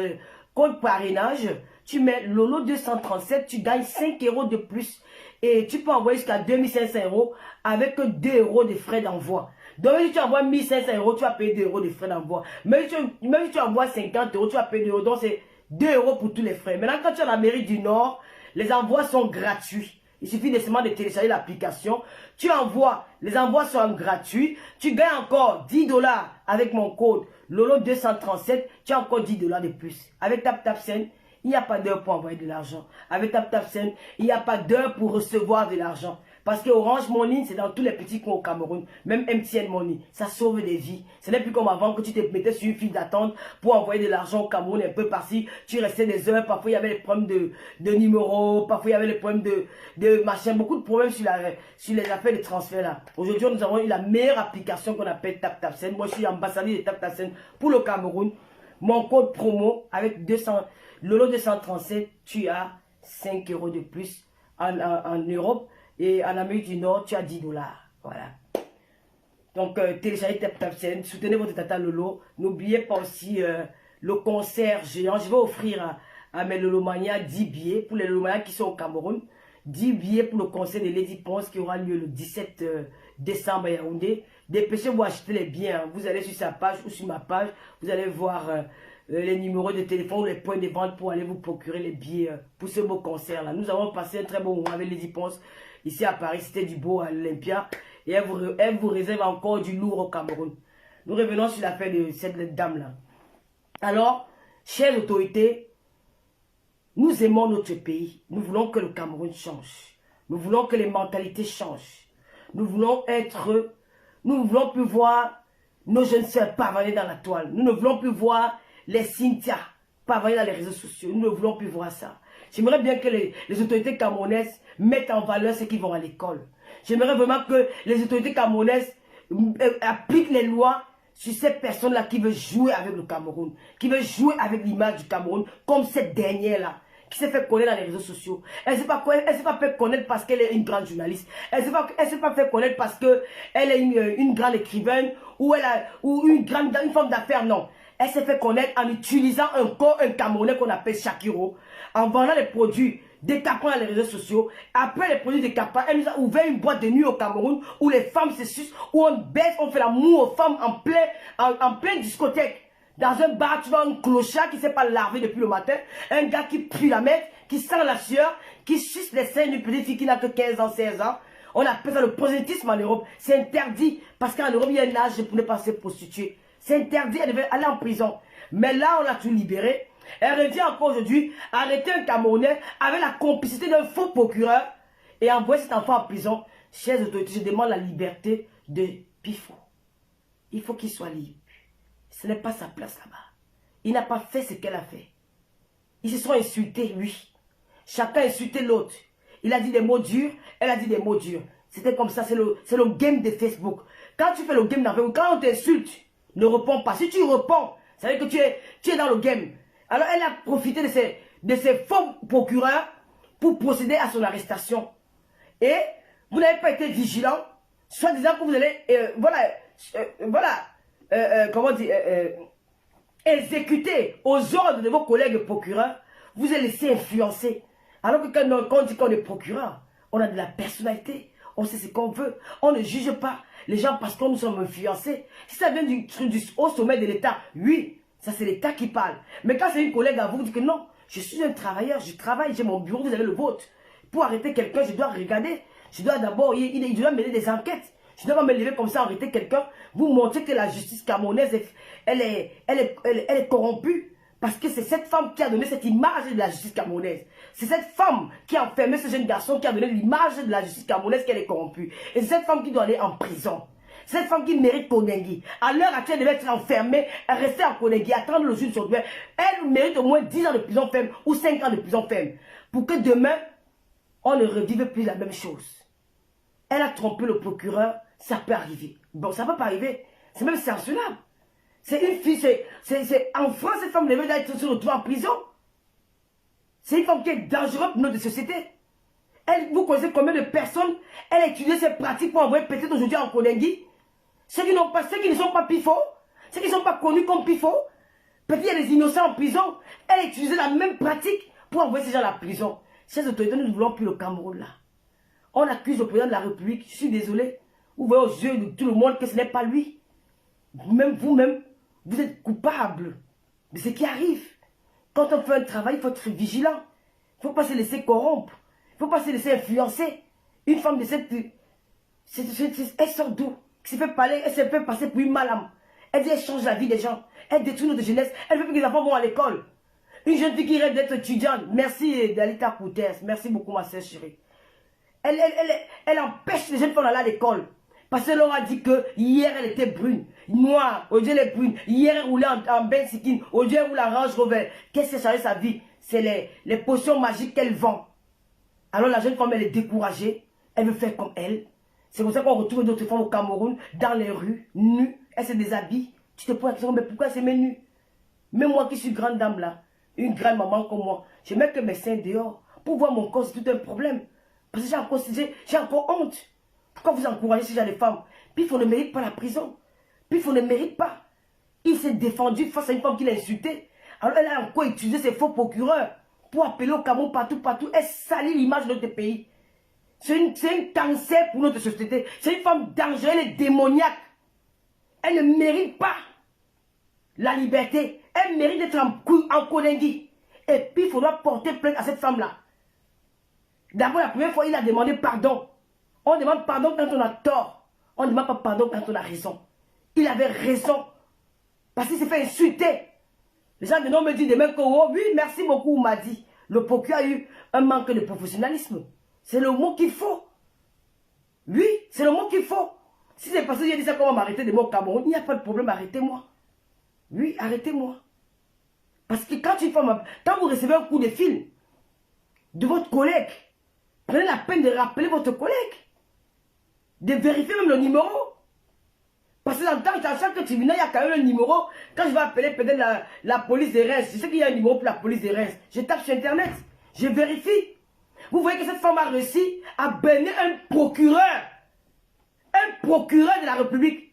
code parrainage. Tu mets Lolo237, tu gagnes 5 € de plus. Et tu peux envoyer jusqu'à 2500 € avec 2 € de frais d'envoi. Donc si tu envoies 1500 €, tu vas payer 2 € de frais d'envoi. Même si tu envoies 50 €, tu vas payer 2 €. Donc c'est 2 € pour tous les frais. Maintenant, quand tu es en Amérique du Nord, les envois sont gratuits. Il suffit seulement de télécharger l'application. Tu envoies, les envois sont gratuits. Tu gagnes encore 10 $ avec mon code Lolo237. Tu as encore 10 $ de plus. Avec TapTapSend, il n'y a pas d'heure pour envoyer de l'argent. Avec TapTapSend, il n'y a pas d'heure pour recevoir de l'argent. Parce que Orange Money, c'est dans tous les petits coins au Cameroun. Même MTN Money, ça sauve des vies. Ce n'est plus comme avant que tu te mettais sur une file d'attente pour envoyer de l'argent au Cameroun un peu par-ci. Tu restais des heures. Parfois, il y avait des problèmes de numéros. Parfois, il y avait des problèmes de machin. Beaucoup de problèmes sur les affaires de transfert là. Aujourd'hui, nous avons eu la meilleure application qu'on appelle TapTapSend. Moi, je suis ambassadeur de TapTapSend pour le Cameroun. Mon code promo avec Lolo237, tu as 5 € de plus en Europe. Et en Amérique du Nord, tu as 10 $. Voilà. Donc, téléchargez TapTapSend, soutenez votre Tata Lolo. N'oubliez pas aussi le concert géant. Je vais offrir à mes Lolomanias 10 billets pour les Lolomanias qui sont au Cameroun. 10 billets pour le concert de Lady Ponce qui aura lieu le 17 décembre à Yaoundé. Dépêchez-vous d'acheter les billets. Hein. Vous allez sur sa page ou sur ma page. Vous allez voir les numéros de téléphone ou les points de vente pour aller vous procurer les billets pour ce beau concert-là. Nous avons passé un très bon moment avec Lady Ponce. Ici à Paris, c'était du beau à l'Olympia. Et elle vous réserve encore du lourd au Cameroun. Nous revenons sur l'affaire de cette dame-là. Alors, chères autorités, nous aimons notre pays. Nous voulons que le Cameroun change. Nous voulons que les mentalités changent. Nous voulons plus voir nos jeunes sœurs pavaner dans la toile. Nous ne voulons plus voir les Cynthia pavaner dans les réseaux sociaux. Nous ne voulons plus voir ça. J'aimerais bien que les autorités camerounaises mettent en valeur ceux qui vont à l'école. J'aimerais vraiment que les autorités camerounaises appliquent les lois sur ces personnes-là qui veulent jouer avec le Cameroun, qui veulent jouer avec l'image du Cameroun, comme cette dernière-là, qui s'est fait connaître dans les réseaux sociaux. Elle ne s'est pas fait connaître parce qu'elle est une grande journaliste. Elle ne s'est pas fait connaître parce qu'elle est une grande écrivaine ou une femme d'affaires, non. Elle s'est fait connaître en utilisant un Camerounais qu'on appelle Shakiro, en vendant les produits décapants dans les réseaux sociaux. Après les produits décapants, elle nous a ouvert une boîte de nuit au Cameroun où les femmes se sucent, où on baisse, on fait l'amour aux femmes en pleine discothèque. Dans un bar, tu vois un clochard qui ne s'est pas lavé depuis le matin, un gars qui pue la merde, qui sent la sueur, qui suce les seins d'une petite fille qui n'a que 15 ans, 16 ans. On appelle ça le prosélytisme en Europe. C'est interdit parce qu'en Europe, il y a un âge pour ne pas se prostituer. C'est interdit, elle devait aller en prison. Mais là, on l'a tout libéré. Elle revient encore aujourd'hui, arrêter un Camerounais avec la complicité d'un faux procureur et envoyer cet enfant en prison. Chers autorités, je demande la liberté de Pifo. Il faut qu'il soit libre. Ce n'est pas sa place là-bas. Il n'a pas fait ce qu'elle a fait. Ils se sont insultés, oui. Chacun a insulté l'autre. Il a dit des mots durs, elle a dit des mots durs. C'était comme ça, c'est le game de Facebook. Quand tu fais le game dans Facebook, quand on t'insulte, ne réponds pas. Si tu réponds, ça veut dire que tu es dans le game. Alors elle a profité de ces faux procureurs pour procéder à son arrestation. Et vous n'avez pas été vigilant, soit disant que vous allez, comment dire, exécuter aux ordres de vos collègues procureurs, vous allez laisser influencer. Alors que quand on dit qu'on est procureur, on a de la personnalité, on sait ce qu'on veut, on ne juge pas les gens parce qu'on nous sommes influencés. Si ça vient du haut sommet de l'État, oui, ça c'est l'État qui parle. Mais quand c'est une collègue à vous, vous dites que non, je suis un travailleur, je travaille, j'ai mon bureau, vous avez le vôtre. Pour arrêter quelqu'un, je dois regarder, je dois d'abord, il doit mener des enquêtes. Je ne dois pas me lever comme ça, arrêter quelqu'un, vous montrer que la justice camerounaise, elle est corrompue. Parce que c'est cette femme qui a donné cette image de la justice camerounaise. C'est cette femme qui a enfermé ce jeune garçon qui a donné l'image de la justice camerounaise qu'elle est corrompue. Et c'est cette femme qui doit aller en prison. C'est cette femme qui mérite Konengi. À l'heure actuelle, elle devait être enfermée, rester en Konengi, attendre le jour de son doigt. Elle mérite au moins 10 ans de prison ferme ou 5 ans de prison ferme. Pour que demain, on ne revive plus la même chose. Elle a trompé le procureur, ça peut arriver. Bon, ça ne peut pas arriver. C'est même censurable. C'est une fille, en France, cette femme devait être sur le toit en prison. C'est une femme qui est dangereuse pour notre société. Vous connaissez combien de personnes, elle a utilisé ses pratiques pour envoyer peut-être aujourd'hui en Konengi. Ceux qui ne sont pas Pifo, ceux qui ne sont pas connus comme Pifo, peut-être il y a des innocents en prison. Elle a utilisé la même pratique pour envoyer ces gens à la prison. Ces autorités, nous ne voulons plus le Cameroun là. On accuse le président de la République, je suis désolé. Vous voyez aux yeux de tout le monde que ce n'est pas lui. Même vous-même, vous êtes coupable de ce qui arrive. Quand on fait un travail, il faut être vigilant. Il ne faut pas se laisser corrompre. Il ne faut pas se laisser influencer. Une femme de cette... elle sort d'où? Elle se fait parler, elle se fait passer pour une malâme. Elle dit, elle change la vie des gens. Elle détruit notre jeunesse. Elle veut que les enfants vont à l'école. Une jeune fille qui rêve d'être étudiante. Merci Dalita Koutès. Merci beaucoup ma sœur chérie. Elle empêche les jeunes femmes d'aller à l'école. Parce qu'elle leur a dit que hier elle était brune, noire, aujourd'hui elle est brune. Hier elle roulait en Benzikin, aujourd'hui elle roule en Range Rover. Qu'est-ce qui a changé sa vie? C'est les potions magiques qu'elle vend. Alors la jeune femme elle est découragée, elle veut faire comme elle. C'est comme ça qu'on retrouve d'autres femmes au Cameroun, dans les rues, nues. Elle se déshabille. Tu te poses la question, mais pourquoi elle se met nue? Même moi qui suis grande dame là, une grande maman comme moi, je mets que mes seins dehors. Pour voir mon corps, c'est tout un problème. Parce que j'ai encore honte. Pourquoi vous encouragez ces gens de femmes? Pifo ne mérite pas la prison. Pifo ne mérite pas. Il s'est défendu face à une femme qui l'a insulté. Alors elle a encore utilisé ses faux procureurs pour appeler au Cameroun partout. Elle salit l'image de notre pays. C'est un cancer pour notre société. C'est une femme dangereuse, elle est démoniaque. Elle ne mérite pas la liberté. Elle mérite d'être en Konengi. Et puis il faudra porter plainte à cette femme-là. D'abord, la première fois, il a demandé pardon. On demande pardon quand on a tort. On ne demande pas pardon quand on a raison. Il avait raison. Parce qu'il s'est fait insulter. Les gens de nom me disent demain que oh, oui, merci beaucoup, on m'a dit. Le procureur a eu un manque de professionnalisme. C'est le mot qu'il faut. Oui, c'est le mot qu'il faut. Si c'est parce que j'ai dit ça, comment m'arrêter de mon Cameroun, il n'y a pas de problème, arrêtez-moi. Oui, arrêtez-moi. Parce que quand vous recevez un coup de fil de votre collègue, prenez la peine de rappeler votre collègue. De vérifier même le numéro. Parce que dans chaque tribunal, il y a quand même un numéro. Quand je vais appeler peut-être la police des Reims, je sais qu'il y a un numéro pour la police des Reims. Je tape sur Internet, je vérifie. Vous voyez que cette femme a réussi à bénir un procureur de la République.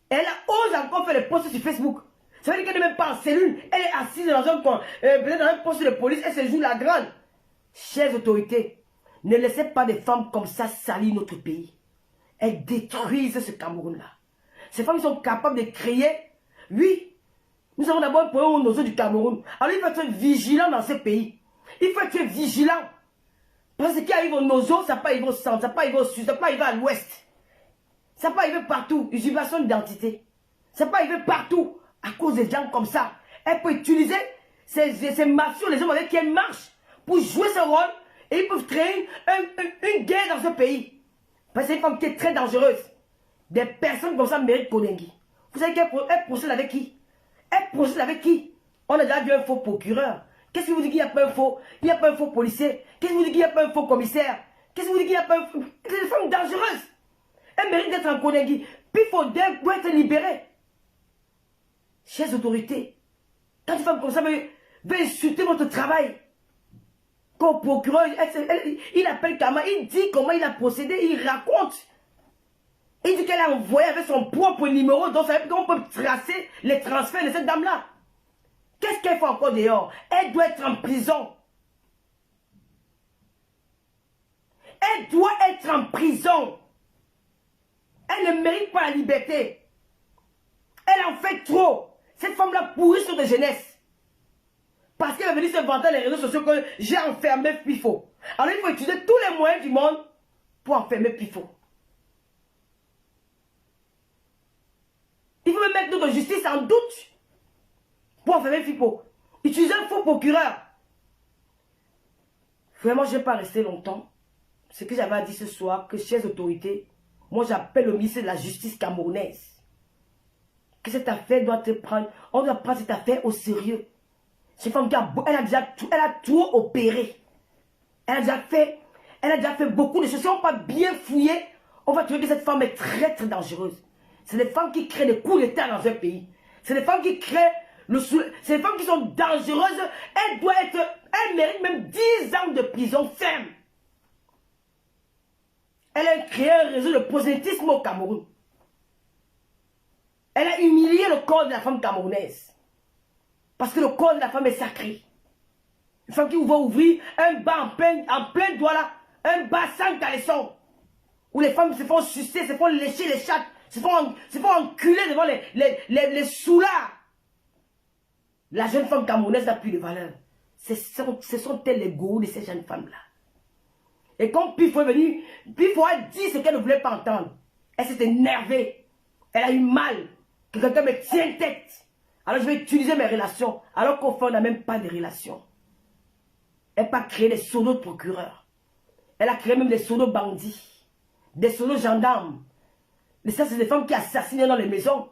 Elle ose encore faire des posts sur Facebook. Ça veut dire qu'elle n'est même pas en cellule. Elle est assise dans un poste de police. Elle se joue la grande. Chères autorités, ne laissez pas des femmes comme ça salir notre pays. Elles détruisent ce Cameroun-là. Ces femmes sont capables de créer. Oui, nous avons d'abord un problème au nozo du Cameroun. Alors il faut être vigilant dans ce pays. Il faut être vigilant. Parce qu'il arrive au nozo, ça peut arriver au centre, ça peut arriver au sud, ça peut arriver à l'ouest. Ça peut arriver partout. Usurpation d'identité. Ça peut arriver partout. À cause des gens comme ça. Elle peut utiliser ces mafieux, les hommes avec qui elle marche, pour jouer ce rôle. Et ils peuvent créer une guerre dans ce pays. Parce que c'est une femme qui est très dangereuse. Des personnes comme ça méritent Konengi. Vous savez qu'elle procède avec qui? Elle procède avec qui? On a déjà vu un faux procureur. Qu'est-ce qui vous dit qu'il n'y a pas un faux? Il n'y a pas un faux policier. Qu'est-ce qui vous dit qu'il n'y a pas un faux commissaire? Qu'est-ce qui vous dit qu'il n'y a pas un faux... C'est des femmes dangereuses. Elles méritent d'être en Konengi. Puis il faut être libérées. Chers autorités, quand une femme comme ça veut insulter votre travail, comme procureur, il appelle Kama, il dit comment il a procédé, il raconte. Il dit qu'elle a envoyé avec son propre numéro, donc ça veut dire qu'on peut tracer les transferts de cette dame-là. Qu'est-ce qu'elle fait encore dehors? Elle doit être en prison. Elle doit être en prison. Elle ne mérite pas la liberté. Elle en fait trop. Cette femme-là pourrit sur de jeunesse. Parce qu'elle est venue se vanter dans les réseaux sociaux que j'ai enfermé Pifo. Alors il faut utiliser tous les moyens du monde pour enfermer Pifo. Il faut même mettre notre justice en doute pour enfermer Pifo. Utiliser un faux procureur. Vraiment, je ne vais pas rester longtemps. Ce que j'avais à dire ce soir, que chères autorités, moi j'appelle au ministère de la justice camerounaise. Que cette affaire doit être prendre, on doit prendre cette affaire au sérieux. Cette femme, elle a tout opéré. Elle a déjà fait beaucoup de choses. Si on ne va pas bien fouiller, on va trouver que cette femme est très très dangereuse. C'est des femmes qui créent des coups d'état dans un pays. C'est des femmes qui créent c'est des femmes qui sont dangereuses. Elle mérite même 10 ans de prison ferme. Elle a créé un réseau de prosélytisme au Cameroun. Elle a humilié le corps de la femme camerounaise. Parce que le corps de la femme est sacré. Une femme qui va ouvrir un bas en plein doigt là, un bas sans caleçon. Où les femmes se font sucer, se font lécher les chattes, se font enculer devant les soulards. La jeune femme camerounaise n'a plus de valeur. Ce sont elles les goûts de ces jeunes femmes-là. Et quand Pifo est venu, Pifo a dit ce qu'elle ne voulait pas entendre. Elle s'est énervée. Elle a eu mal. Que quelqu'un me tienne tête. Alors je vais utiliser mes relations. Alors qu'au fond, on n'a même pas de relations. Elle n'a pas créé des solos de procureurs. Elle a créé même des solos bandits. Des solos gendarmes. Mais ça, c'est des femmes qui assassinent dans les maisons.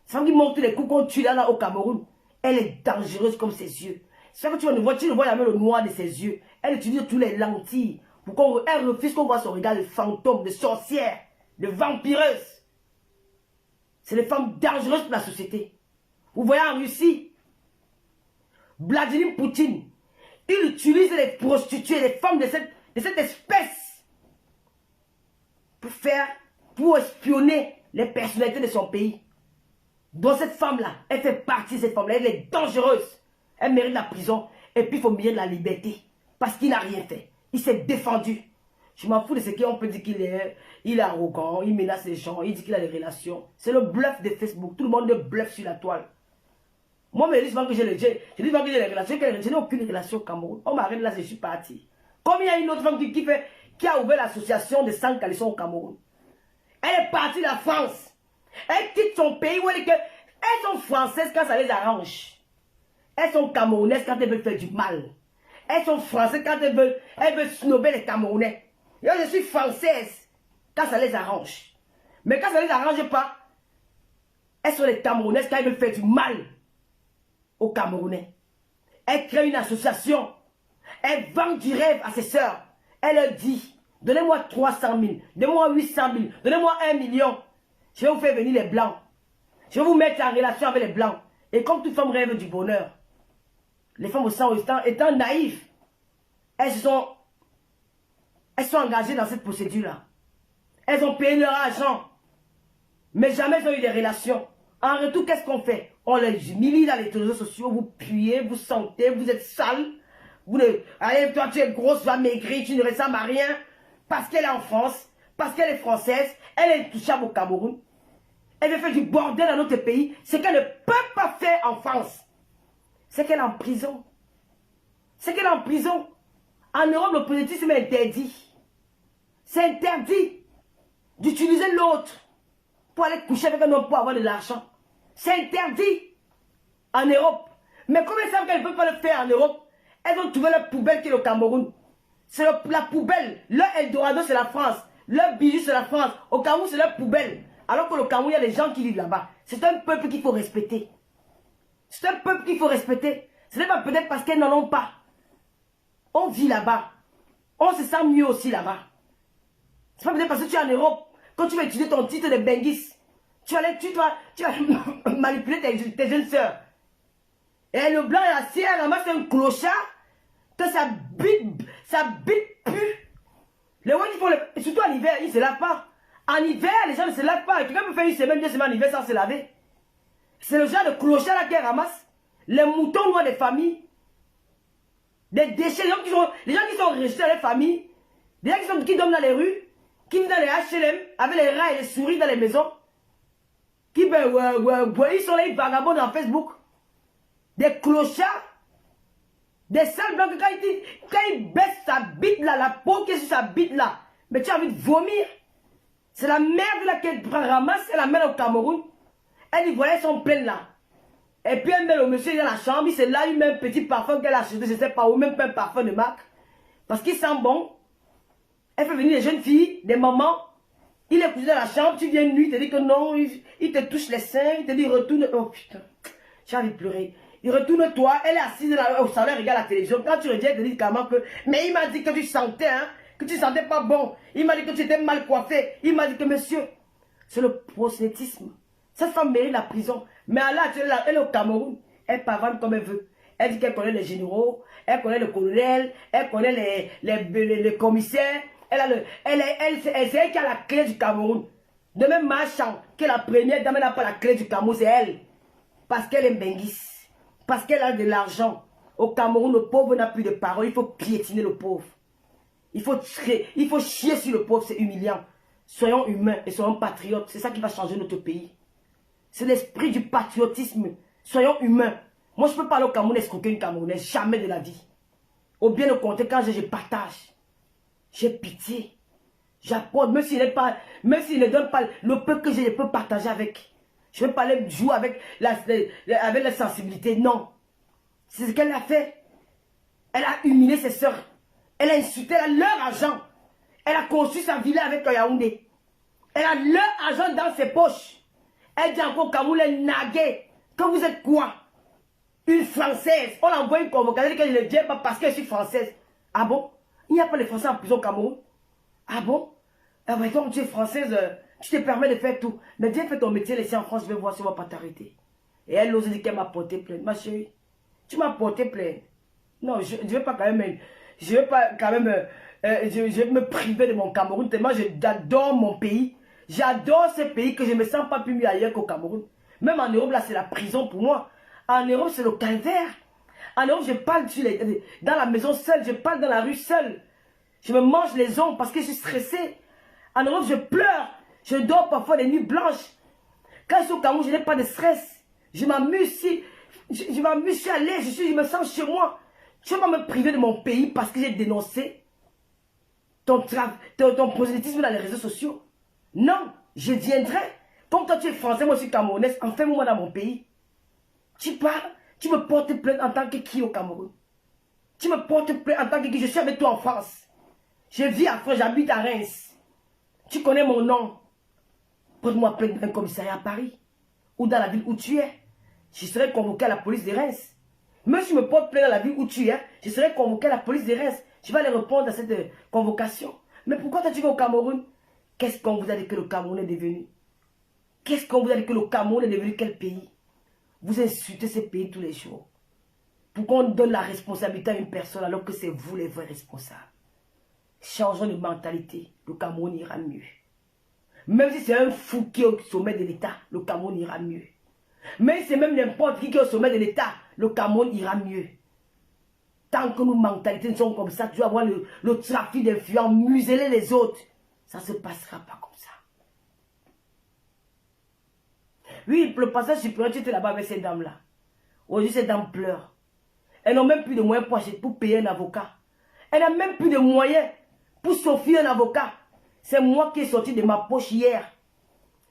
Des femmes qui montent les coups qu'on tue là au Cameroun. Elle est dangereuse comme ses yeux. C'est ça que tu ne vois jamais le noir de ses yeux. Elle utilise tous les lentilles. Elle refuse qu'on voit son regard de fantôme, de sorcière, de vampireuse. C'est des femmes dangereuses pour la société. Vous voyez en Russie, Vladimir Poutine, il utilise les prostituées, les femmes de cette espèce pour espionner les personnalités de son pays. Donc cette femme-là, elle fait partie de cette femme-là, elle est dangereuse. Elle mérite la prison et puis il faut mériter la liberté. Parce qu'il n'a rien fait. Il s'est défendu. Je m'en fous de ce qu'on peut dire qu'il est arrogant, il menace les gens, il dit qu'il a des relations. C'est le bluff de Facebook. Tout le monde bluffe sur la toile. Moi, je dis souvent que j'ai des relations. Je n'ai aucune relation au Cameroun. On m'arrête là, je suis parti. Comme il y a une autre femme qui a ouvert l'association de sans caleçon au Cameroun. Elle est partie de la France. Elle quitte son pays où elles sont françaises quand ça les arrange. Elles sont camerounaises quand elles veulent faire du mal. Elles sont françaises quand elles veulent snobber les Camerounais. Yo, je suis française quand ça les arrange. Mais quand ça ne les arrange pas, elles sont les Camerounaises quand elles veulent faire du mal aux Camerounais. Elles créent une association. Elles vendent du rêve à ses sœurs. Elle leur dit, donnez-moi 300 000, donnez-moi 800 000, donnez-moi 1 million. Je vais vous faire venir les blancs. Je vais vous mettre en relation avec les blancs. Et comme toute femme rêve du bonheur, les femmes au sang étant naïves, elles sont engagées dans cette procédure-là. Elles ont payé leur argent. Mais jamais elles ont eu des relations. En retour, qu'est-ce qu'on fait? On les humilie dans les réseaux sociaux, vous puez, vous sentez, vous êtes sale. Allez, toi tu es grosse, tu vas maigrir, tu ne ressembles à rien. Parce qu'elle est en France, parce qu'elle est française, elle est intouchable au Cameroun. Elle veut faire du bordel dans notre pays. Ce qu'elle ne peut pas faire en France, c'est qu'elle est en prison. C'est qu'elle est en prison. En Europe, le politisme est interdit. C'est interdit d'utiliser l'autre pour aller coucher avec un homme pour avoir de l'argent. C'est interdit en Europe. Mais comme elles savent qu'elles ne peuvent pas le faire en Europe, elles ont trouvé la poubelle qui est le Cameroun. C'est la poubelle. Leur Eldorado, c'est la France. Leur bijou, c'est la France. Au Cameroun, c'est leur poubelle. Alors que le Cameroun, il y a des gens qui vivent là-bas. C'est un peuple qu'il faut respecter. C'est un peuple qu'il faut respecter. Ce n'est pas peut-être parce qu'elles n'en ont pas. On vit là-bas. On se sent mieux aussi là-bas. C'est pas peut-être parce que tu es en Europe. Quand tu vas étudier ton titre de Benguis, tu vas manipuler tes jeunes sœurs. Et le blanc et la cire, c'est un clochard. Que ça bite plus. Les gens qui font et surtout en hiver, ils ne se lavent pas. En hiver, les gens ne se lavent pas. Quelqu'un peut faire une semaine, 2 semaines en hiver sans se laver. C'est le genre de clochard là qui ramasse les moutons noirs des familles. Des déchets, les gens qui sont rejetés dans les familles. Des gens qui dorment dans les rues. Qui vivent dans les HLM avec les rats et les souris dans les maisons. Qui, ils sont là, ils vagabondent dans Facebook. Des clochards. Des sales blancs, quand il baisse sa bite là, la peau qui est sur sa bite là, mais tu as envie de vomir. C'est la merde là qu'elle ramasse, elle la met au Cameroun. Elle dit voilà, elles sont pleines là. Et puis elle met le monsieur dans la chambre, il se lave, il met un petit parfum qu'elle a acheté, je ne sais pas où, même pas un parfum de marque. Parce qu'il sent bon. Elle fait venir les jeunes filles, des mamans. Il est couché dans la chambre, tu viens de nuit, il te dit que non, il te touche les seins, il te dit retourne. Oh putain, j'ai envie de pleurer. Il retourne toi, elle est assise au salon, elle regarde la télévision. Quand tu regardes, elle te dit carrément que, mais il m'a dit que tu sentais, hein, que tu sentais pas bon. Il m'a dit que tu étais mal coiffé. Il m'a dit que monsieur, c'est le prosélytisme. Cette femme mérite la prison. Mais là, elle est au Cameroun, elle pavane comme elle veut. Elle dit qu'elle connaît les généraux, elle connaît le colonel, elle connaît les commissaires. C'est elle qui a la clé du Cameroun. De même marchand que la première dame n'a pas la clé du Cameroun, c'est elle. Parce qu'elle est Benguis. Parce qu'elle a de l'argent. Au Cameroun, le pauvre n'a plus de parole. Il faut piétiner le pauvre. Il faut chier sur le pauvre, c'est humiliant. Soyons humains et soyons patriotes. C'est ça qui va changer notre pays. C'est l'esprit du patriotisme. Soyons humains. Moi, je ne peux pas aller au Cameroun escroquer une Camerounaise. Jamais de la vie. Au bien au contraire, quand je partage. J'ai pitié. J'apporte. Même s'il ne donne pas le peu que j'ai, je peux partager avec. Je ne vais pas aller jouer avec la sensibilité. Non. C'est ce qu'elle a fait. Elle a humilié ses soeurs. Elle a insulté leur argent. Elle a construit sa villa avec Yaoundé. Elle a leur argent dans ses poches. Elle dit encore Cameroun est nagué. Que vous êtes quoi? Une Française. On envoie une convocation. Elle dit que je ne viens pas parce que je suis française. Ah bon? Il n'y a pas de Français en prison au Cameroun. Ah bon? Ah ben, comme tu es française, tu te permets de faire tout. Mais viens faire ton métier, laissez en France, je vais voir si on va pas t'arrêter. Et elle ose dire qu'elle m'a porté plainte. Ma chérie, tu m'as porté plainte. Non, je ne vais pas quand même... Je ne vais pas quand même... je vais me priver de mon Cameroun tellement j'adore mon pays. J'adore ce pays que je ne me sens pas plus mieux ailleurs qu'au Cameroun. Même en Europe, là, c'est la prison pour moi. En Europe, c'est le calvaire. En Europe, je parle dans la maison seule, je parle dans la rue seule. Je me mange les ongles parce que je suis stressée. En Europe, je pleure. Je dors parfois des nuits blanches. Quand je suis au Cameroun, je n'ai pas de stress. Je m'amuse si... Je m'amuse, je suis à l'aise, je me sens chez moi. Je ne vais pas me priver de mon pays parce que j'ai dénoncé ton prosélytisme dans les réseaux sociaux. Non, je viendrai. Comme toi, tu es français, moi je suis camerounaise. Enfin-moi dans mon pays. Tu parles, tu me portes plainte en tant que qui au Cameroun? Tu me portes plainte en tant que qui? Je suis avec toi en France. Je vis à France, j'habite à Reims. Tu connais mon nom. Porte-moi plainte dans un commissariat à Paris. Ou dans la ville où tu es. Je serai convoqué à la police de Reims. Même si je me porte plainte dans la ville où tu es, je serai convoqué à la police de Reims. Je vais aller répondre à cette convocation. Mais pourquoi toi tu vas au Cameroun? Qu'est-ce qu'on vous a dit que le Cameroun est devenu? Qu'est-ce qu'on vous a dit que le Cameroun est devenu quel pays? Vous insultez ce pays tous les jours. Pourquoi on donne la responsabilité à une personne alors que c'est vous les vrais responsables? Changeons de mentalité, le Cameroun ira mieux. Même si c'est un fou qui est au sommet de l'État, le Cameroun ira mieux. Même si c'est même n'importe qui est au sommet de l'État, le Cameroun ira mieux. Tant que nos mentalités sont comme ça, tu vas voir le trafic d'influence, museler les autres. Ça ne se passera pas comme ça. Oui, le passage supérieur, tu étais là-bas avec ces dames-là. Aujourd'hui, ces dames pleurent. Elles n'ont même plus de moyens pour payer un avocat. Elles n'ont même plus de moyens pour s'offrir un avocat. C'est moi qui ai sorti de ma poche hier.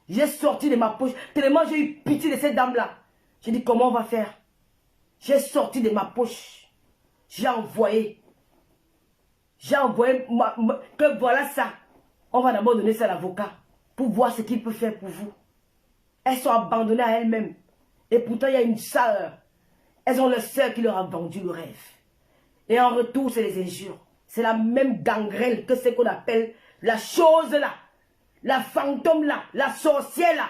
J'ai sorti de ma poche. Tellement j'ai eu pitié de ces dames-là. J'ai dit, comment on va faire? J'ai sorti de ma poche. J'ai envoyé. Que voilà ça. On va d'abord donner ça à l'avocat. Pour voir ce qu'il peut faire pour vous. Elles sont abandonnées à elles-mêmes. Et pourtant, il y a une sœur. Elles ont leur sœur qui leur a vendu le rêve. Et en retour, c'est les injures. C'est la même gangrène que ce qu'on appelle la chose là. La fantôme là. La sorcière là.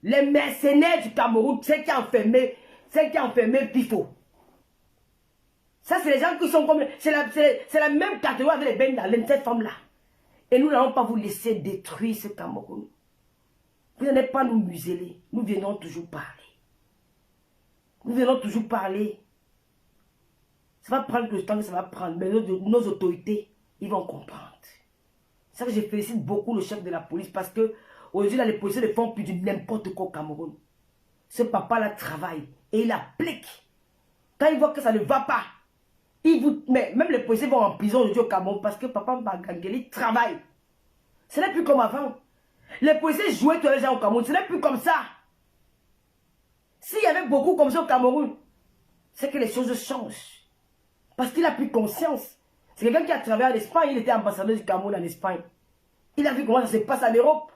Les mercenaires du Cameroun. Ceux qui ont enfermé Pifo. Ça, c'est les gens qui sont comme... C'est la même catégorie avec les bains d'Alain, cette femme-là. Et nous n'allons pas vous laisser détruire ce Cameroun. Vous n'allez pas nous museler. Nous venons toujours parler. Nous venons toujours parler. Ça va prendre le temps que ça va prendre. Mais nos autorités, ils vont comprendre. C'est ça que je félicite beaucoup le chef de la police. Parce que aujourd'hui, là, les policiers ne font plus du n'importe quoi au Cameroun. Ce papa-là travaille. Et il applique. Quand il voit que ça ne va pas, mais même les policiers vont en prison aujourd'hui au Cameroun. Parce que papa Mbangangeli travaille. Ce n'est plus comme avant. Les policiers jouaient tous les gens au Cameroun. Ce n'est plus comme ça. S'il y avait beaucoup comme ça au Cameroun, c'est que les choses changent. Parce qu'il a plus conscience. C'est quelqu'un qui a travaillé en Espagne. Il était ambassadeur du Cameroun en Espagne. Il a vu comment ça se passe en Europe.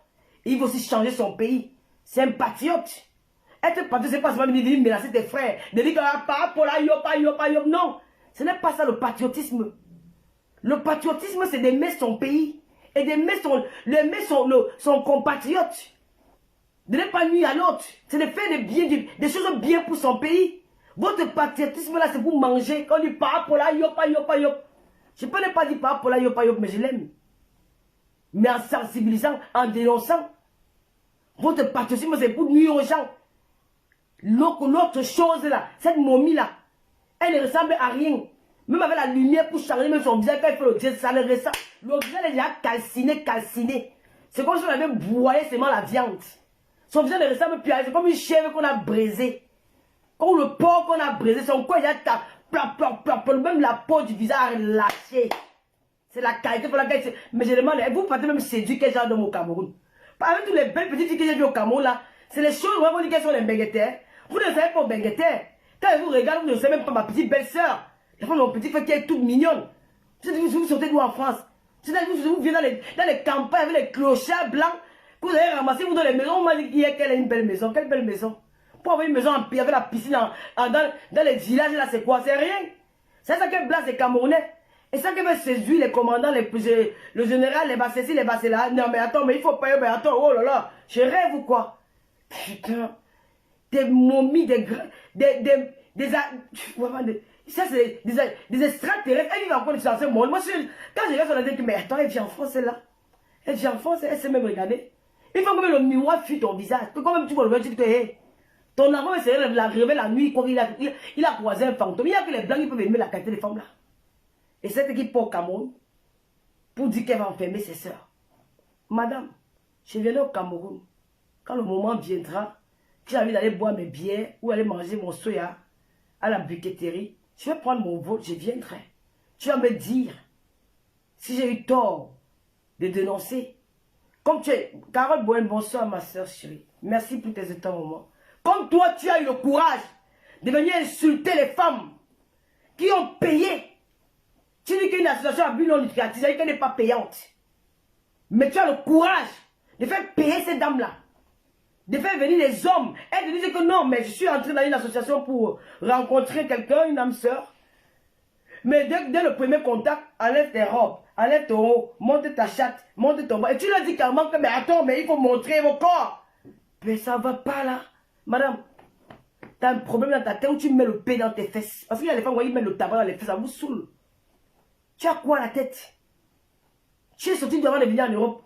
Il veut aussi changer son pays. C'est un patriote. Être patriote, c'est pas seulement venir menacer tes frères. De dire que non. Ce n'est pas ça le patriotisme. Le patriotisme, c'est d'aimer son pays. Et d'aimer son compatriote. De ne pas nuire à l'autre. C'est de faire des choses bien pour son pays. Votre patriotisme là, c'est pour manger. Quand on dit parapola, yopa. Je peux ne pas dire parapola, yopa, mais je l'aime. Mais en sensibilisant, en dénonçant. Votre patriotisme, c'est pour nuire aux gens. L'autre chose là, cette momie là, elle ne ressemble à rien. Même avec la lumière pour changer même son visage, quand il fait le geste, ça ne ressemble. Le visage est déjà calciné. C'est comme si on avait broyé seulement la viande. Son visage ne ressemble plus à rien. C'est comme une chèvre qu'on a brisée. Comme le porc qu'on a brisé. Son corps est déjà même la peau du visage lâchée. C'est la qualité pour laquelle... Mais je demande, vous partez même séduire quel genre d'homme au Cameroun? Parmi toutes les belles petites filles que j'ai vues au Cameroun là, c'est les choses où on dit qu'elles sont les benguettères. Vous ne savez pas aux benguettères. Quand je vous regarde, vous ne savez même pas ma petite belle-sœur. La femme de mon petit frère qui est toute mignonne. Vous sortez d'où en France? Vous venez dans les campagnes avec les clochards blancs. Que vous avez ramassé vous dans les maisons. On m'a dit qu'elle a une belle maison. Quelle belle maison? Pour avoir une maison en avec la piscine dans les villages là, c'est quoi? C'est rien. C'est ça que blase les Camerounais. Et ça que veut séduire les commandants, le général, les bassessis, les bassés-là. Non mais attends, mais il faut payer, mais attends, oh là là. Je rêve ou quoi? Putain. Des momies, ça c'est des extraterrestres. Elle vit encore dans ce monde. Moi, quand je regarde sur la tête, mais attends, elle vit en France, celle-là. Elle vit en France, elle sait même regarder. Il faut que le miroir fuit ton visage. Que quand même tu vois le voir, tu dis que hey, ton enfant c'est arrivé la nuit, il a croisé un fantôme. Il y a que les blancs qui peuvent aimer la qualité des femmes là. Et cette équipe au Cameroun, pour dire qu'elle va enfermer ses soeurs. Madame, je viendrai au Cameroun. Quand le moment viendra, que j'ai envie d'aller boire mes bières ou aller manger mon soya à la briqueterie, je vais prendre mon vol, je viendrai. Tu vas me dire si j'ai eu tort de dénoncer. Comme tu es... Carole Bohen, bonsoir ma soeur chérie. Merci pour tes temps moments. Comme toi, tu as eu le courage de venir insulter les femmes qui ont payé. Tu dis qu'une association à but non lucratif, c'est-à-dire qu'elle n'est pas payante. Mais tu as le courage de faire payer ces dames-là. De faire venir les hommes. Elles te disent que non, mais je suis entré dans une association pour rencontrer quelqu'un, une âme sœur. Mais dès le premier contact, enlève tes robes, enlève ton haut, monte ta chatte, monte ton bas. Et tu leur dis carrément que, mais attends, mais il faut montrer vos corps. Mais ça va pas là. Madame, tu as un problème dans ta tête où tu mets le paix dans tes fesses. Parce qu'il y a des femmes où ils mettent le tabac dans les fesses, ça vous saoule. Tu as quoi à la tête? Tu es sorti devant les venir en Europe.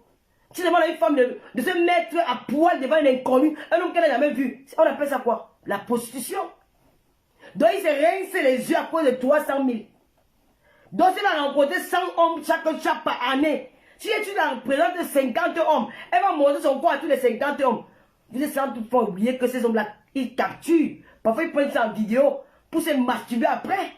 Tu demandes à une femme de se mettre à poil devant un inconnu, un homme qu'elle n'a jamais vu. On appelle ça quoi? La prostitution. Donc il se rince les yeux à cause de 300 000. Donc elle va rencontrer 100 hommes chaque par année. Si tu la représentes 50 hommes, elle va montrer son corps à tous les 50 hommes. Vous êtes sans toutefois oublier que ces hommes-là, ils capturent. Parfois ils prennent ça en vidéo pour se masturber après.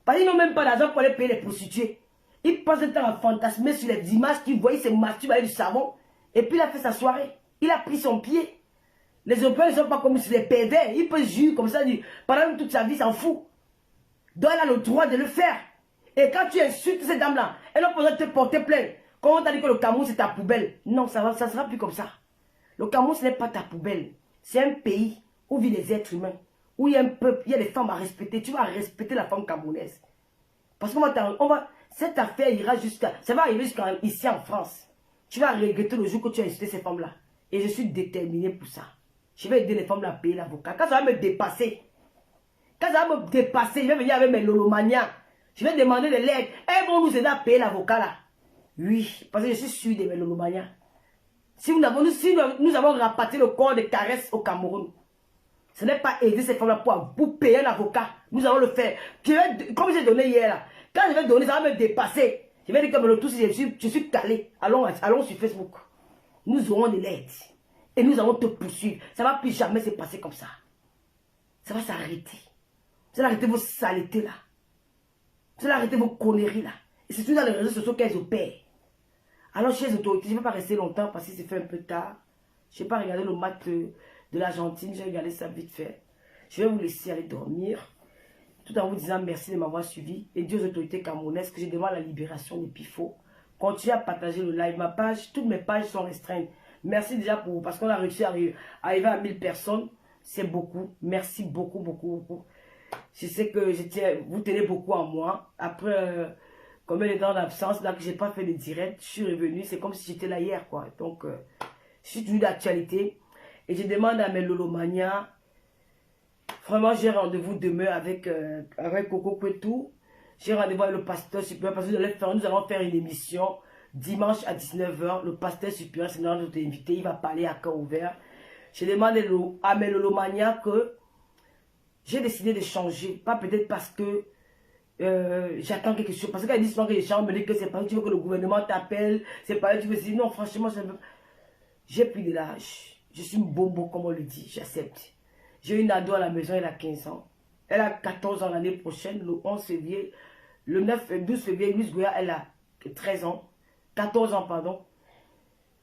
Parce qu'ils n'ont même pas d'argent pour aller payer les prostituées. Ils passent le temps à fantasmer sur les images qu'ils voient, ils se masturbent avec du savon. Et puis il a fait sa soirée. Il a pris son pied. Les Européens ne sont pas comme si les pervers. Ils peuvent juger comme ça pendant toute sa vie, s'en fout. Donc elle a le droit de le faire. Et quand tu insultes ces dames-là, elles ont besoin de te porter plainte. Quand on t'a dit que le Cameroun c'est ta poubelle. Non, ça ne sera plus comme ça. Le Cameroun ce n'est pas ta poubelle. C'est un pays où vivent les êtres humains. Où il y a un peuple, il y a des femmes à respecter. Tu vas respecter la femme camerounaise. Parce qu'on va, cette affaire ira jusqu'à, ça va arriver ici en France. Tu vas regretter le jour que tu as insulté ces femmes-là. Et je suis déterminé pour ça. Je vais aider les femmes à payer l'avocat. Quand ça va me dépasser, je vais venir avec mes lolomanias. Je vais demander de l'aide. Elles vont nous aider à payer l'avocat là. Oui, parce que je suis sûr de mes lolomanias. Si nous avons rapatrié le corps de Caresse au Cameroun, ce n'est pas aider ces femmes-là pour payer un avocat. Nous allons le faire. Comme j'ai donné hier là. Quand je vais donner, ça va me dépasser. Je vais dire que le tout, si je suis calé. Allons sur Facebook. Nous aurons de l'aide. Et nous allons te poursuivre. Ça ne va plus jamais se passer comme ça. Ça va s'arrêter. Vous allez arrêter vos saletés là. Vous allez arrêter vos conneries là. Et c'est tout dans les réseaux sociaux qu'elles opèrent. Alors, chers autorités, je ne vais pas rester longtemps parce que c'est fait un peu tard. Je n'ai pas regardé le match de l'Argentine. J'ai regardé ça vite fait. Je vais vous laisser aller dormir. Tout en vous disant merci de m'avoir suivi. Et Dieu aux autorités camerounaises que je demande la libération des pifots. Continuez à partager le live. Ma page, toutes mes pages sont restreintes. Merci déjà parce qu'on a réussi à arriver à 1000 personnes. C'est beaucoup. Merci beaucoup, beaucoup, beaucoup. Je sais que vous tenez beaucoup en moi. Après combien de temps d'absence, là que je n'ai pas fait de direct, je suis revenu. C'est comme si j'étais là hier, quoi. Donc, je suis toujours d'actualité. Et je demande à mes lolomanias. Vraiment, j'ai rendez-vous demain avec Coco Kwetou. J'ai rendez-vous avec le pasteur supérieur parce que nous allons faire une émission dimanche à 19 h. Le pasteur supérieur, c'est notre invité. Il va parler à cœur ouvert. Je demande à mes lolomanias que j'ai décidé de changer. Pas peut-être parce que j'attends quelque chose. Parce qu'elle dit souvent que les gens me disent que c'est pas que tu veux que le gouvernement t'appelle. C'est pas que tu veux dire non, franchement, j'ai pris de l'âge. Je suis une bombo, comme on le dit. J'accepte. J'ai une ado à la maison, elle a 15 ans. Elle a 14 ans l'année prochaine, le 11 février. Le 12 février, Miss Goya, elle a 13 ans. 14 ans, pardon.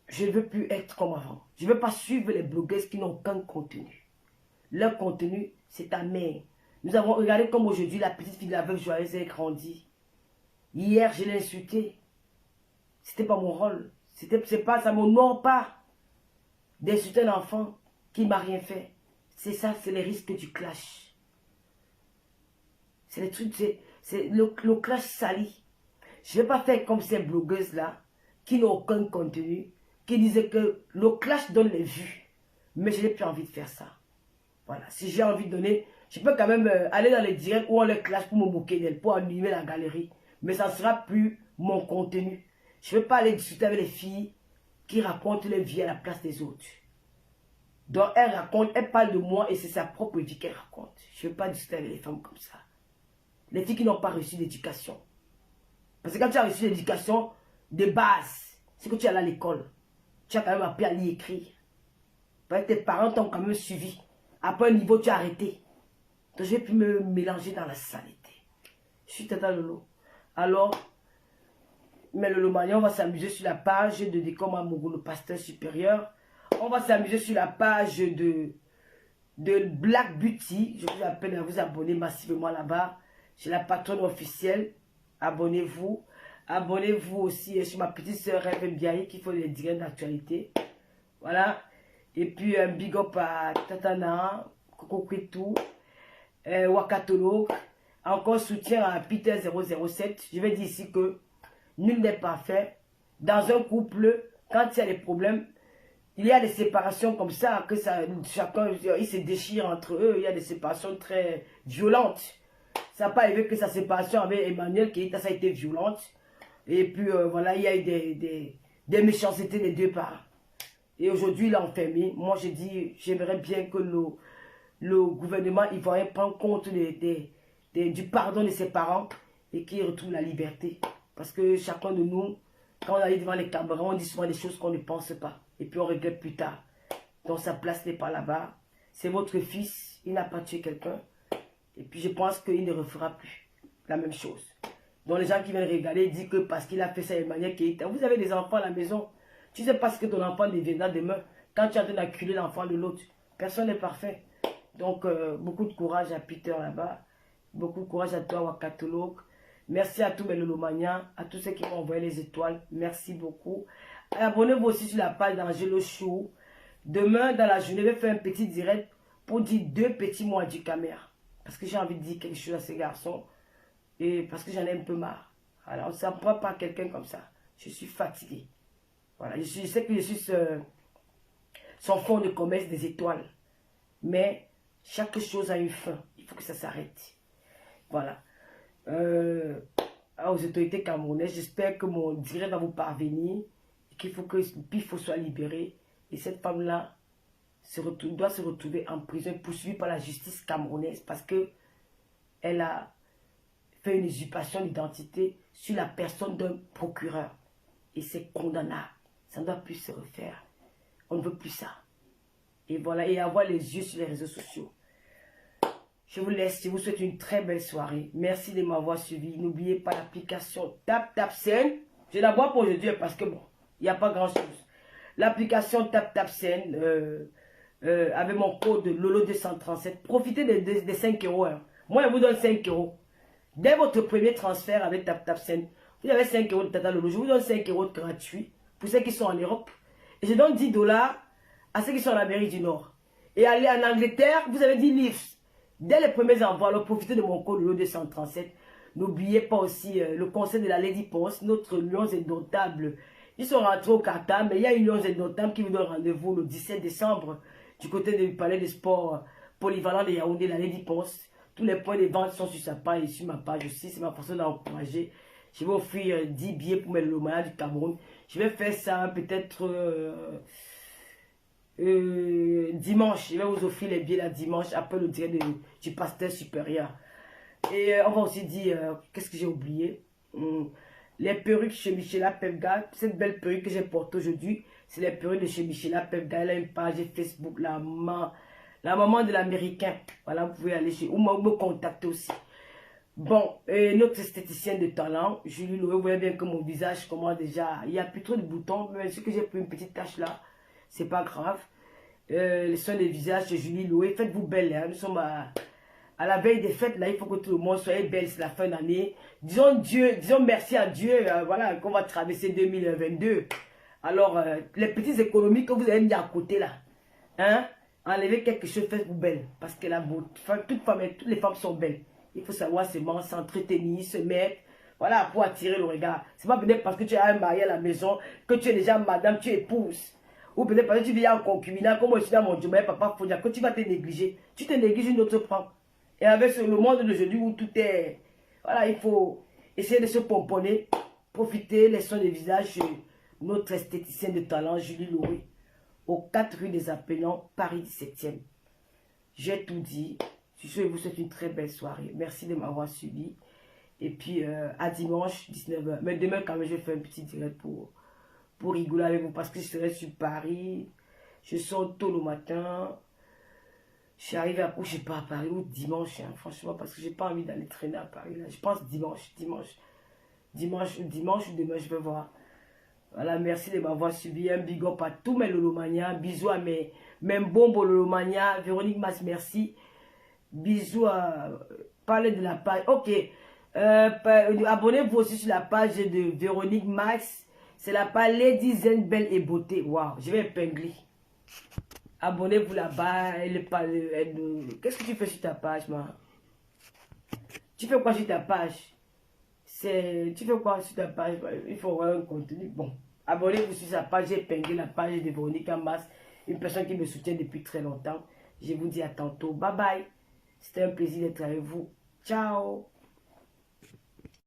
Je ne veux plus être comme avant. Je ne veux pas suivre les blogueuses qui n'ont aucun contenu. Leur contenu, c'est ta mère. Nous avons regardé comme aujourd'hui la petite fille de la veuve joyeuse a grandi. Hier, je l'ai insultée. C'était pas mon rôle. C'est pas, ça m'honore pas d'insulter un enfant qui ne m'a rien fait. C'est ça, c'est les risques du clash. C'est les trucs, c'est le clash sali. Je ne vais pas faire comme ces blogueuses-là, qui n'ont aucun contenu, qui disaient que le clash donne les vues. Mais je n'ai plus envie de faire ça. Voilà, si j'ai envie de donner, je peux quand même aller dans les directs où on les clash pour me moquer d'elle, pour animer la galerie. Mais ça ne sera plus mon contenu. Je ne vais pas aller discuter avec les filles qui racontent leur vie à la place des autres. Donc elle parle de moi et c'est sa propre vie qu'elle raconte. Je ne veux pas discuter avec les femmes comme ça. Les filles qui n'ont pas reçu d'éducation. Parce que quand tu as reçu l'éducation de base, c'est que tu es allé à l'école. Tu as quand même appris à lire et écrire. Parce que tes parents t'ont quand même suivi. Après un niveau, tu as arrêté. Donc je ne vais plus me mélanger dans la saleté. Je suis Tata Lolo. Alors, mais le Lomania, on va s'amuser sur la page de Décom Amourou, le pasteur supérieur. On va s'amuser sur la page de Black Beauty. Je vous appelle à vous abonner massivement là-bas. J'ai la patronne officielle. Abonnez-vous. Abonnez-vous aussi sur ma petite soeur Rêve Biaï qui fait les directs d'actualité. Voilà. Et puis un big up à Tatana, Coco Kwetou, Wakatolo. Encore soutien à Peter 007. Je vais dire ici que Nul n'est parfait. Dans un couple, quand il y a des problèmes, il y a des séparations comme ça, que ça, chacun, ils se déchirent entre eux. Il y a des séparations très violentes. Ça n'a pas arrivé que sa séparation avec Emmanuel Keita, ça a été violente. Et puis, voilà, il y a eu des méchancetés des deux parts. Et aujourd'hui, il est enfermé. Moi, j'ai dit, j'aimerais bien que le gouvernement ivoirien prenne compte du pardon de ses parents et qu'il retrouve la liberté. Parce que chacun de nous, quand on arrive devant les caméras, on dit souvent des choses qu'on ne pense pas. Et puis on regrette plus tard. Donc sa place n'est pas là-bas. C'est votre fils, il n'a pas tué quelqu'un. Et puis je pense qu'il ne refera plus la même chose. Donc les gens qui viennent regarder disent que parce qu'il a fait ça de manière qui est... Vous avez des enfants à la maison. Tu ne sais pas ce que ton enfant deviendra demain. Quand tu es en train d'acculer l'enfant de l'autre. Personne n'est parfait. Donc beaucoup de courage à Peter là-bas. Beaucoup de courage à toi, Wakatolog. Merci à tous mes lolomaniens, à tous ceux qui m'ont envoyé les étoiles. Merci beaucoup. Abonnez-vous aussi sur la page d'Angelo Show. Demain, dans la journée, je vais faire un petit direct pour dire 2 petits mots à du caméra. Parce que j'ai envie de dire quelque chose à ces garçons. Et parce que j'en ai un peu marre. Alors, ça ne prend pas quelqu'un comme ça. Je suis fatigué. Voilà, je sais que je suis son fonds de commerce des étoiles. Mais chaque chose a une fin. Il faut que ça s'arrête. Voilà. Aux autorités camerounaises, j'espère que mon direct va vous parvenir. Qu'il faut que Pifo soit libéré. Et cette femme-là doit se retrouver en prison, poursuivie par la justice camerounaise. Parce que elle a fait une usurpation d'identité sur la personne d'un procureur. Et c'est condamnable. Ça ne doit plus se refaire. On ne veut plus ça. Et voilà, et avoir les yeux sur les réseaux sociaux. Je vous laisse, je vous souhaite une très belle soirée. Merci de m'avoir suivi. N'oubliez pas l'application TapTapSend. Je la vois pour aujourd'hui parce que bon, il n'y a pas grand chose. L'application TapTapSend avec mon code Lolo237. Profitez des 5 euros. Hein. Moi, je vous donne 5 euros. Dès votre premier transfert avec TapTapSend, vous avez 5 euros de Tata Lolo. Je vous donne 5 euros gratuits pour ceux qui sont en Europe. Et je donne 10 dollars à ceux qui sont en Amérique du Nord. Et aller en Angleterre, vous avez 10 livres. Dès les premiers envois, alors profitez de mon code Lolo237. N'oubliez pas aussi le conseil de la Lady Ponce, notre Lions indomptables. Ils sont rentrés au Qatar, mais il y a une Lions indomptable qui vous donne rendez-vous le 17 décembre du côté du palais des sports polyvalent de Yaoundé, la Lady Ponce. Tous les points de vente sont sur sa page et sur ma page aussi. C'est ma façon d'encourager. Je vais offrir 10 billets pour mes Lolomaniens du Cameroun. Je vais faire ça peut-être dimanche. Je vais vous offrir les billets là dimanche après le direct du pasteur supérieur. Et on va aussi dire, qu'est-ce que j'ai oublié? Les perruques chez Michela Pepga. Cette belle perruque que j'ai portée aujourd'hui, c'est les perruques de chez Michela Pepga. Elle a une page Facebook, la maman de l'américain. Voilà, vous pouvez aller chez ou me contacter aussi. Bon, notre esthéticienne de talent, Julie Loé, vous voyez bien que mon visage commence déjà, il n'y a plus trop de boutons, mais ce que j'ai pris une petite tache là, c'est pas grave. Les soins de visage de Julie Loé, faites-vous belle, hein. Nous sommes à la veille des fêtes, là, il faut que tout le monde soit belle, c'est la fin d'année. Disons merci à Dieu, voilà, qu'on va traverser 2022. Alors, les petites économies que vous avez mis à côté là, hein, enlevez quelque chose, faites-vous belle, parce que la beauté, toutes les femmes sont belles. Il faut savoir s'entretenir, se mettre, voilà, pour attirer le regard. C'est pas peut-être parce que tu as un mari à la maison, que tu es déjà madame, tu épouses. Ou peut-être parce que tu viens en concubinat, comme moi je suis dans mon Dieu, papa, faut dire que tu vas te négliger. Tu te négliges, une autre femme. Et avec le monde d'aujourd'hui où tout est... Voilà, il faut essayer de se pomponner, profiter les soins de visage chez notre esthéticienne de talent, Julie Loué, au 4 rue des Appelants, Paris 17e. J'ai tout dit. Je vous souhaite une très belle soirée. Merci de m'avoir suivi. Et puis, à dimanche, 19h. Mais demain, quand même, je vais faire un petit direct pour rigoler avec vous. Parce que je serai sur Paris. Je sors tôt le matin. Je suis arrivé à... je sais pas, à Paris ou dimanche, hein, franchement, parce que j'ai pas envie d'aller traîner à Paris. Là. Je pense dimanche ou demain, je vais voir. Voilà, merci de m'avoir suivi. Un big up à tous mes lolomaniens. Bisous à mes bombes lolomaniens. Véronique Mas, merci. Bisous à... Parlez de la page. Ok. Abonnez-vous aussi sur la page de Véronique Max. C'est la page Lady Zen Belle et Beauté. Waouh, je vais épingler. Abonnez-vous là-bas. Qu'est-ce que tu fais sur ta page, man? Tu fais quoi sur ta page? Tu fais quoi sur ta page? Il faut avoir un contenu. Bon, abonnez-vous sur sa page. J'ai épinglé la page de Véronique Ambas, une personne qui me soutient depuis très longtemps. Je vous dis à tantôt. Bye bye. C'était un plaisir d'être avec vous. Ciao.